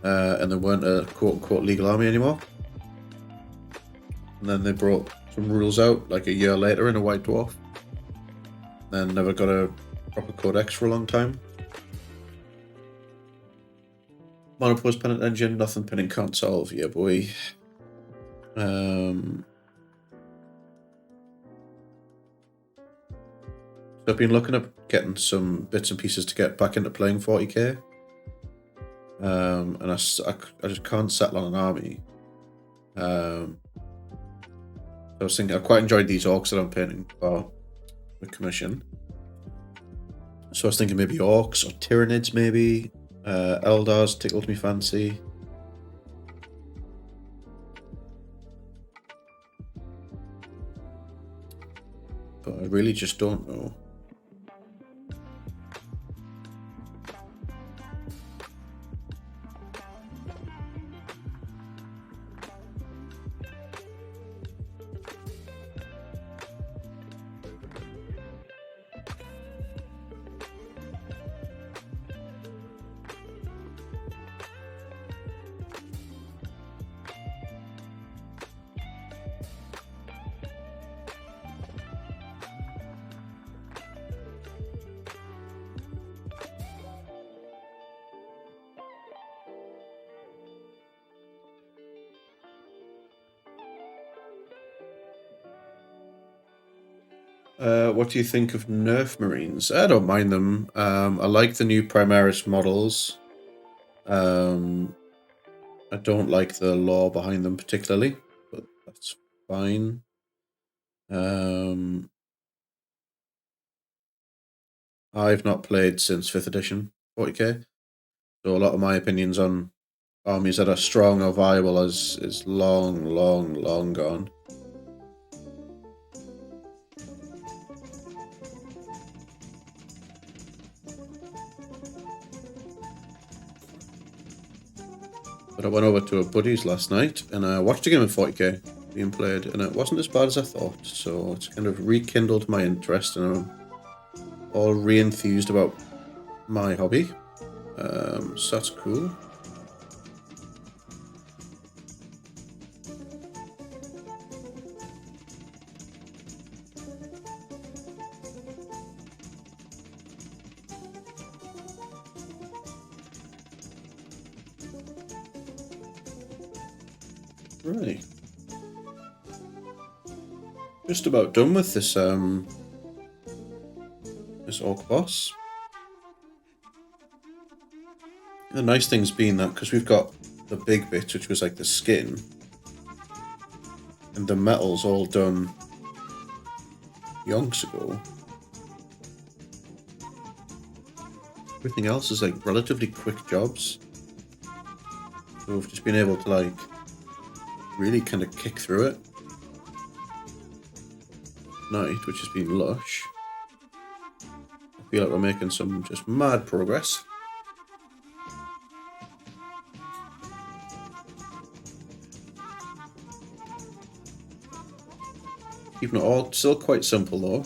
and they weren't a quote-unquote legal army anymore. And then they brought some rules out like a year later in a White Dwarf, and never got a proper codex for a long time. Monopole's Penitent Engine, nothing Penitent can't solve, yeah boy. So I've been looking at getting some bits and pieces to get back into playing 40k. And I just can't settle on an army. I was thinking, I quite enjoyed these orcs that I'm painting for the commission. So I was thinking maybe orcs or Tyranids maybe. Eldars tickled me fancy. But I really just don't know. What do you think of Nerf Marines? I don't mind them. I like the new Primaris models. I don't like the lore behind them particularly, but that's fine. I've not played since 5th edition 40k, so a lot of my opinions on armies that are strong or viable is long gone. But I went over to a buddy's last night and I watched a game of 40k being played, and it wasn't as bad as I thought, so it's kind of rekindled my interest, and I'm all re-enthused about my hobby. So that's cool. Right. Just about done with this this orc boss. The nice thing's been that because we've got the big bit, which was like the skin, and the metal's all done yonks ago. Everything else is like relatively quick jobs. So we've just been able to like really kind of kick through it. Night, which has been lush. I feel like we're making some just mad progress. Even all still quite simple though.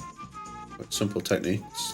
Quite simple techniques.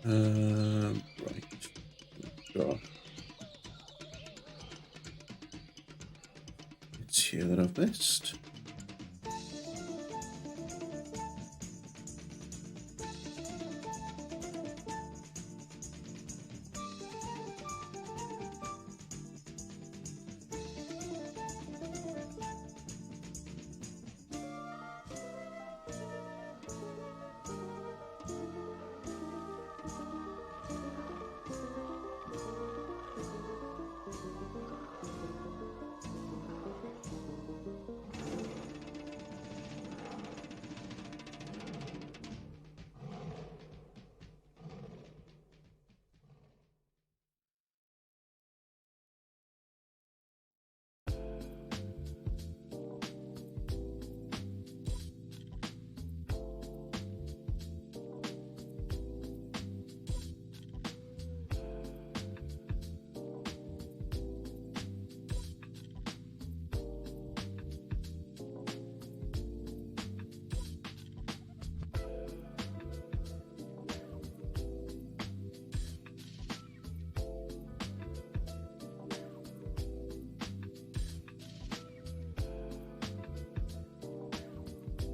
Right. Sure. It's here that I've missed.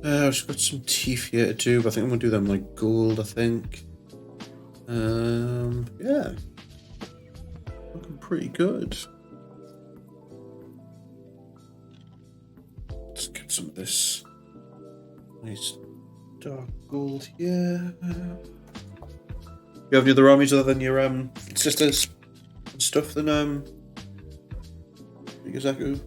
I've just got some teeth here to do, but I think I'm gonna do them like gold, I think. Yeah. Looking pretty good. Let's get some of this nice dark gold here. You have any other armies other than your sisters and stuff than Igazaku?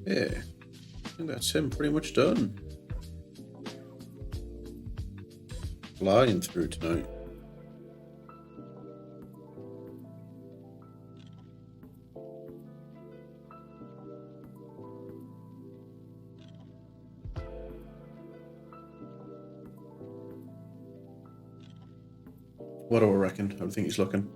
Yeah, I think that's him pretty much done. Flying through tonight. What do I reckon? How do you think he's looking?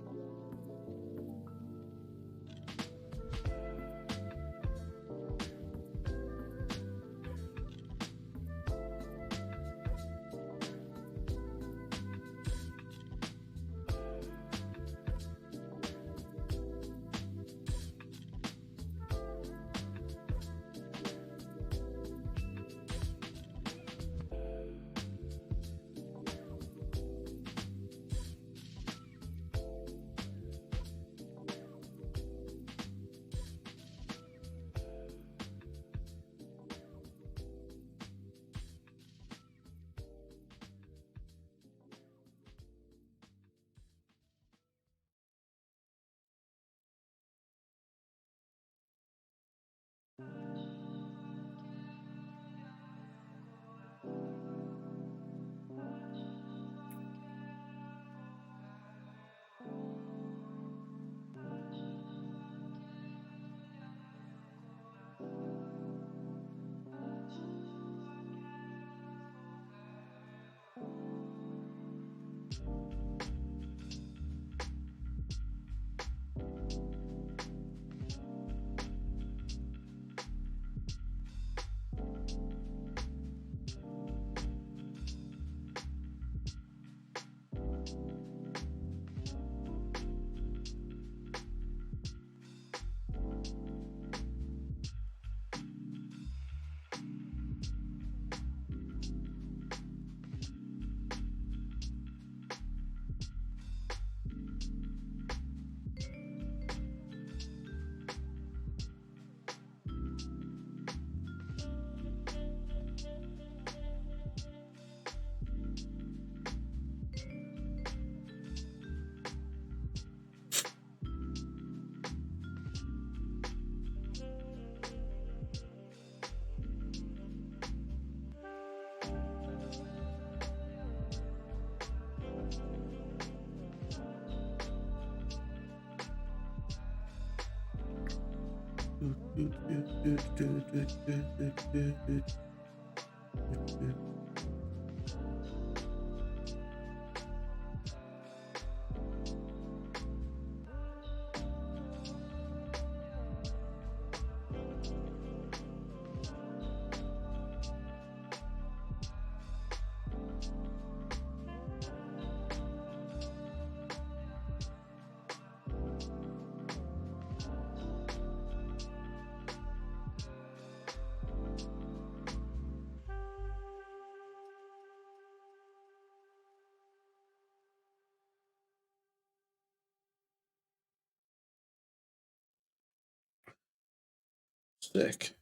Sick.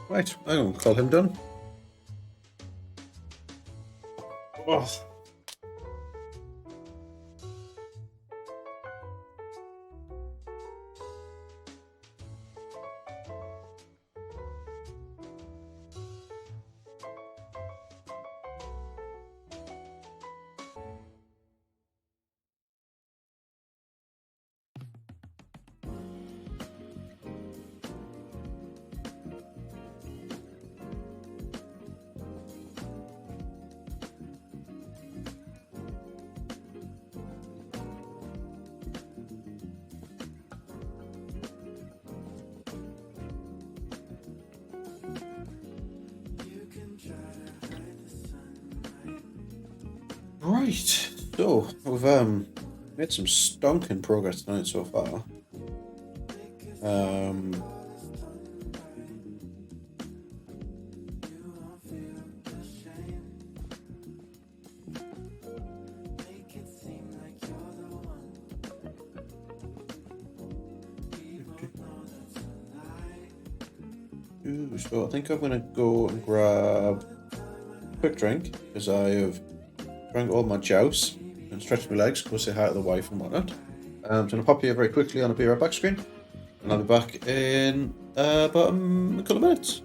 Right, I'm going to call him done. Oh. Right, so we've made some stonking progress tonight so far. So I think I'm gonna go and grab a quick drink because I have drank all my jouse and stretched my legs, go say hi to the wife and whatnot. I'm gonna pop here very quickly on a be right back screen, and I'll be back in about a couple of minutes.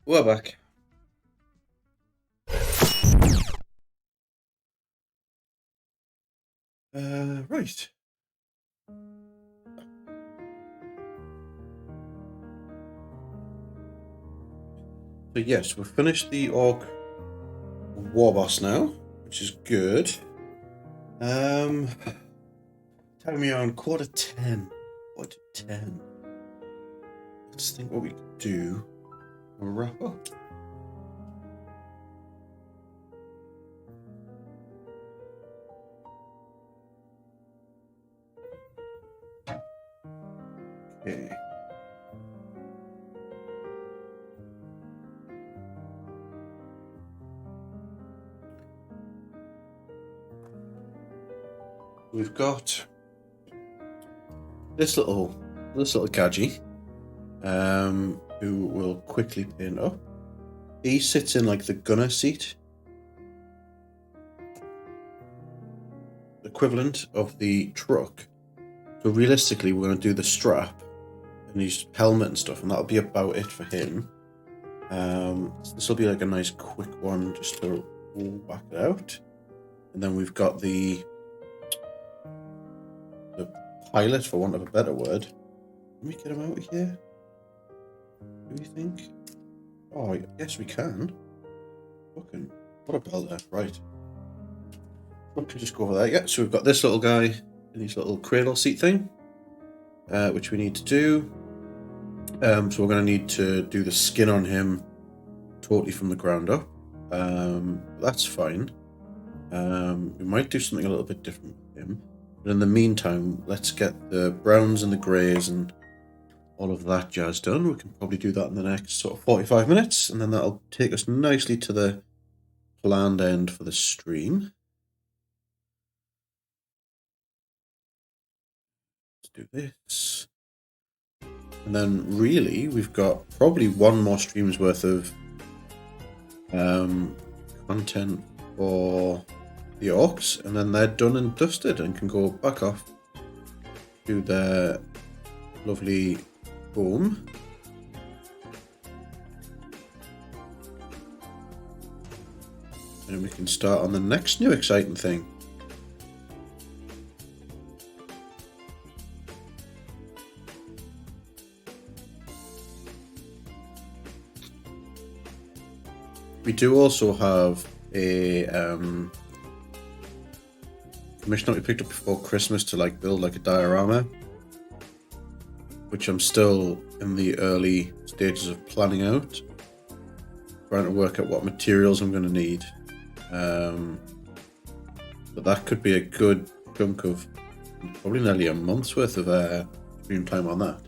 We're back. Right. So yes, we've finished the Orc Warboss now, which is good. Time me on quarter 10. Quarter 10. Let's think what we could do. We'll wrap up. Okay. We've got this little gadgy, who will quickly pin up. He sits in like the gunner seat, equivalent of the truck. So realistically, we're going to do the strap and his helmet and stuff, and that'll be about it for him. This will be like a nice quick one just to whack it out. And then we've got the pilot, for want of a better word. Can we get him out of here? Do we think? Oh, yes, we can. Fucking, what a belter. Right. We can just go over there. Yeah, so we've got this little guy in his little cradle seat thing, which we need to do. So we're going to need to do the skin on him totally from the ground up. That's fine. We might do something a little bit different with him. But in the meantime, let's get the browns and the greys and all of that jazz done. We can probably do that in the next sort of 45 minutes, and then that'll take us nicely to the planned end for the stream. Let's do this. And then really, we've got probably one more stream's worth of content for the Orks, and then they're done and dusted and can go back off to their lovely home. And we can start on the next new exciting thing. We do also have a commission that we picked up before Christmas to like build like a diorama, which I'm still in the early stages of planning out, trying to work out what materials I'm going to need. But that could be a good chunk of probably nearly a month's worth of stream time on that.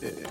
Okay.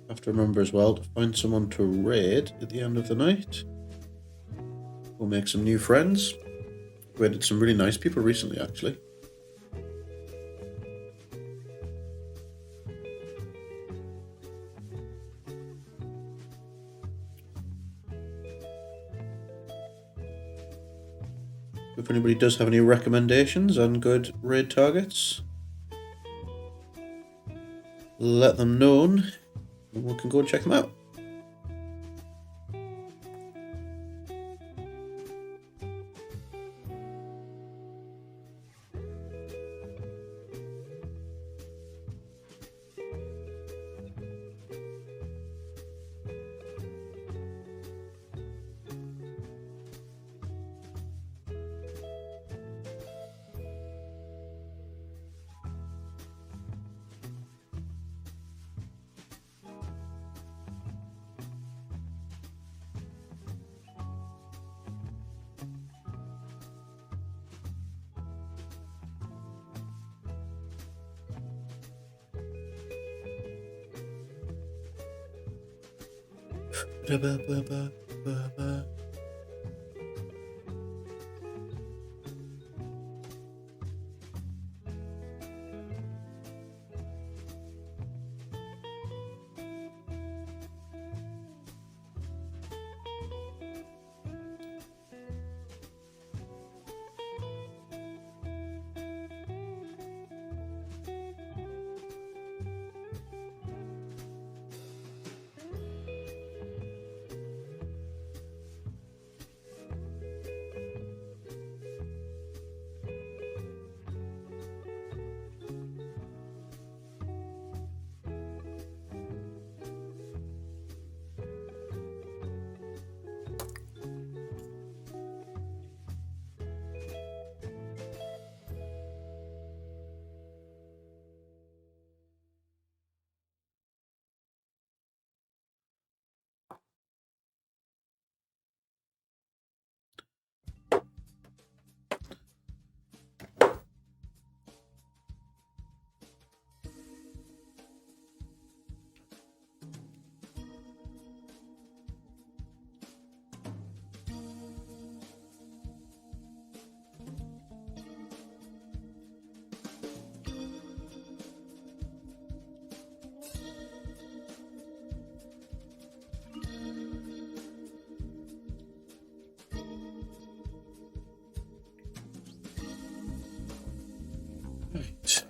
Have to remember as well to find someone to raid at the end of the night. We'll make some new friends. Raided some really nice people recently, actually. If anybody does have any recommendations on good raid targets, let them know and we can go and check them out.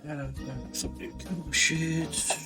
Right, something cool shit.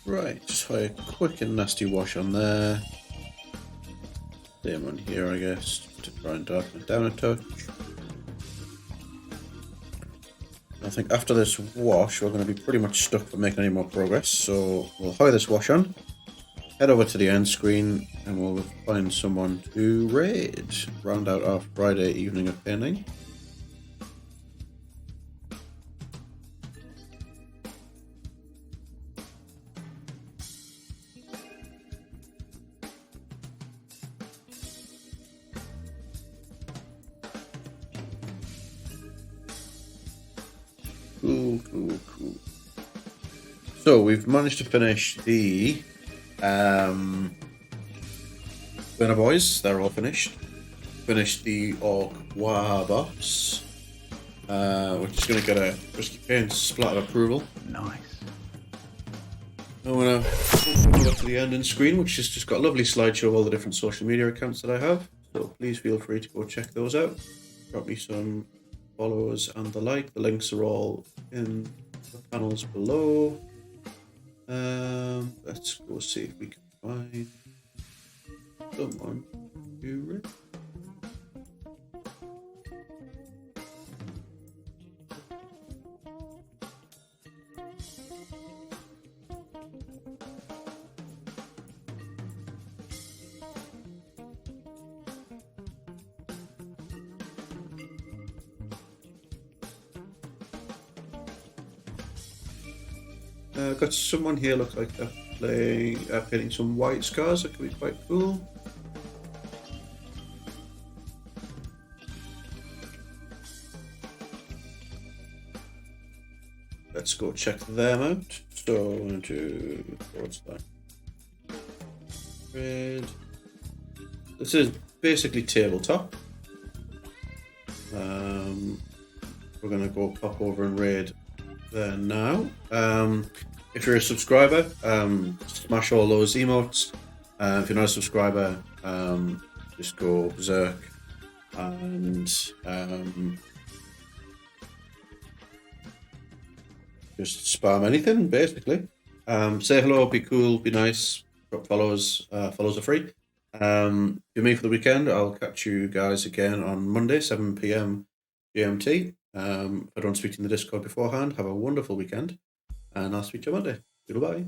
Right, just a quick and nasty wash on there. Same on here, I guess, to try and darken it down a touch. I think after this wash, we're going to be pretty much stuck for making any more progress, so we'll hire this wash on, head over to the end screen, and we'll find someone to raid. Round out our Friday evening of painting. Cool. So we've managed to finish the Burnaboyz. They're all finished. Finished the Ork Warboss, which is going to get a Whiskey Paint splatter approval. Nice. I'm going to go to the ending screen, which has just got a lovely slideshow of all the different social media accounts that I have. So please feel free to go check those out. Drop me some followers and the like. The links are all in the panels below. Let's go see if we can find someone to read. Got someone here look like they're painting some white scars. That could be quite cool. Let's go check them out. So into what's that? Red. This is basically tabletop. We're gonna go pop over and raid there now. If you're a subscriber, smash all those emotes. If you're not a subscriber, just go berserk and just spam anything basically. Say hello, be cool, be nice, drop follows. Follows are free. Be me for the weekend. I'll catch you guys again on Monday, 7 p.m. GMT. If I don't speak to you in the Discord beforehand, have a wonderful weekend, and I'll speak to you Monday. Goodbye.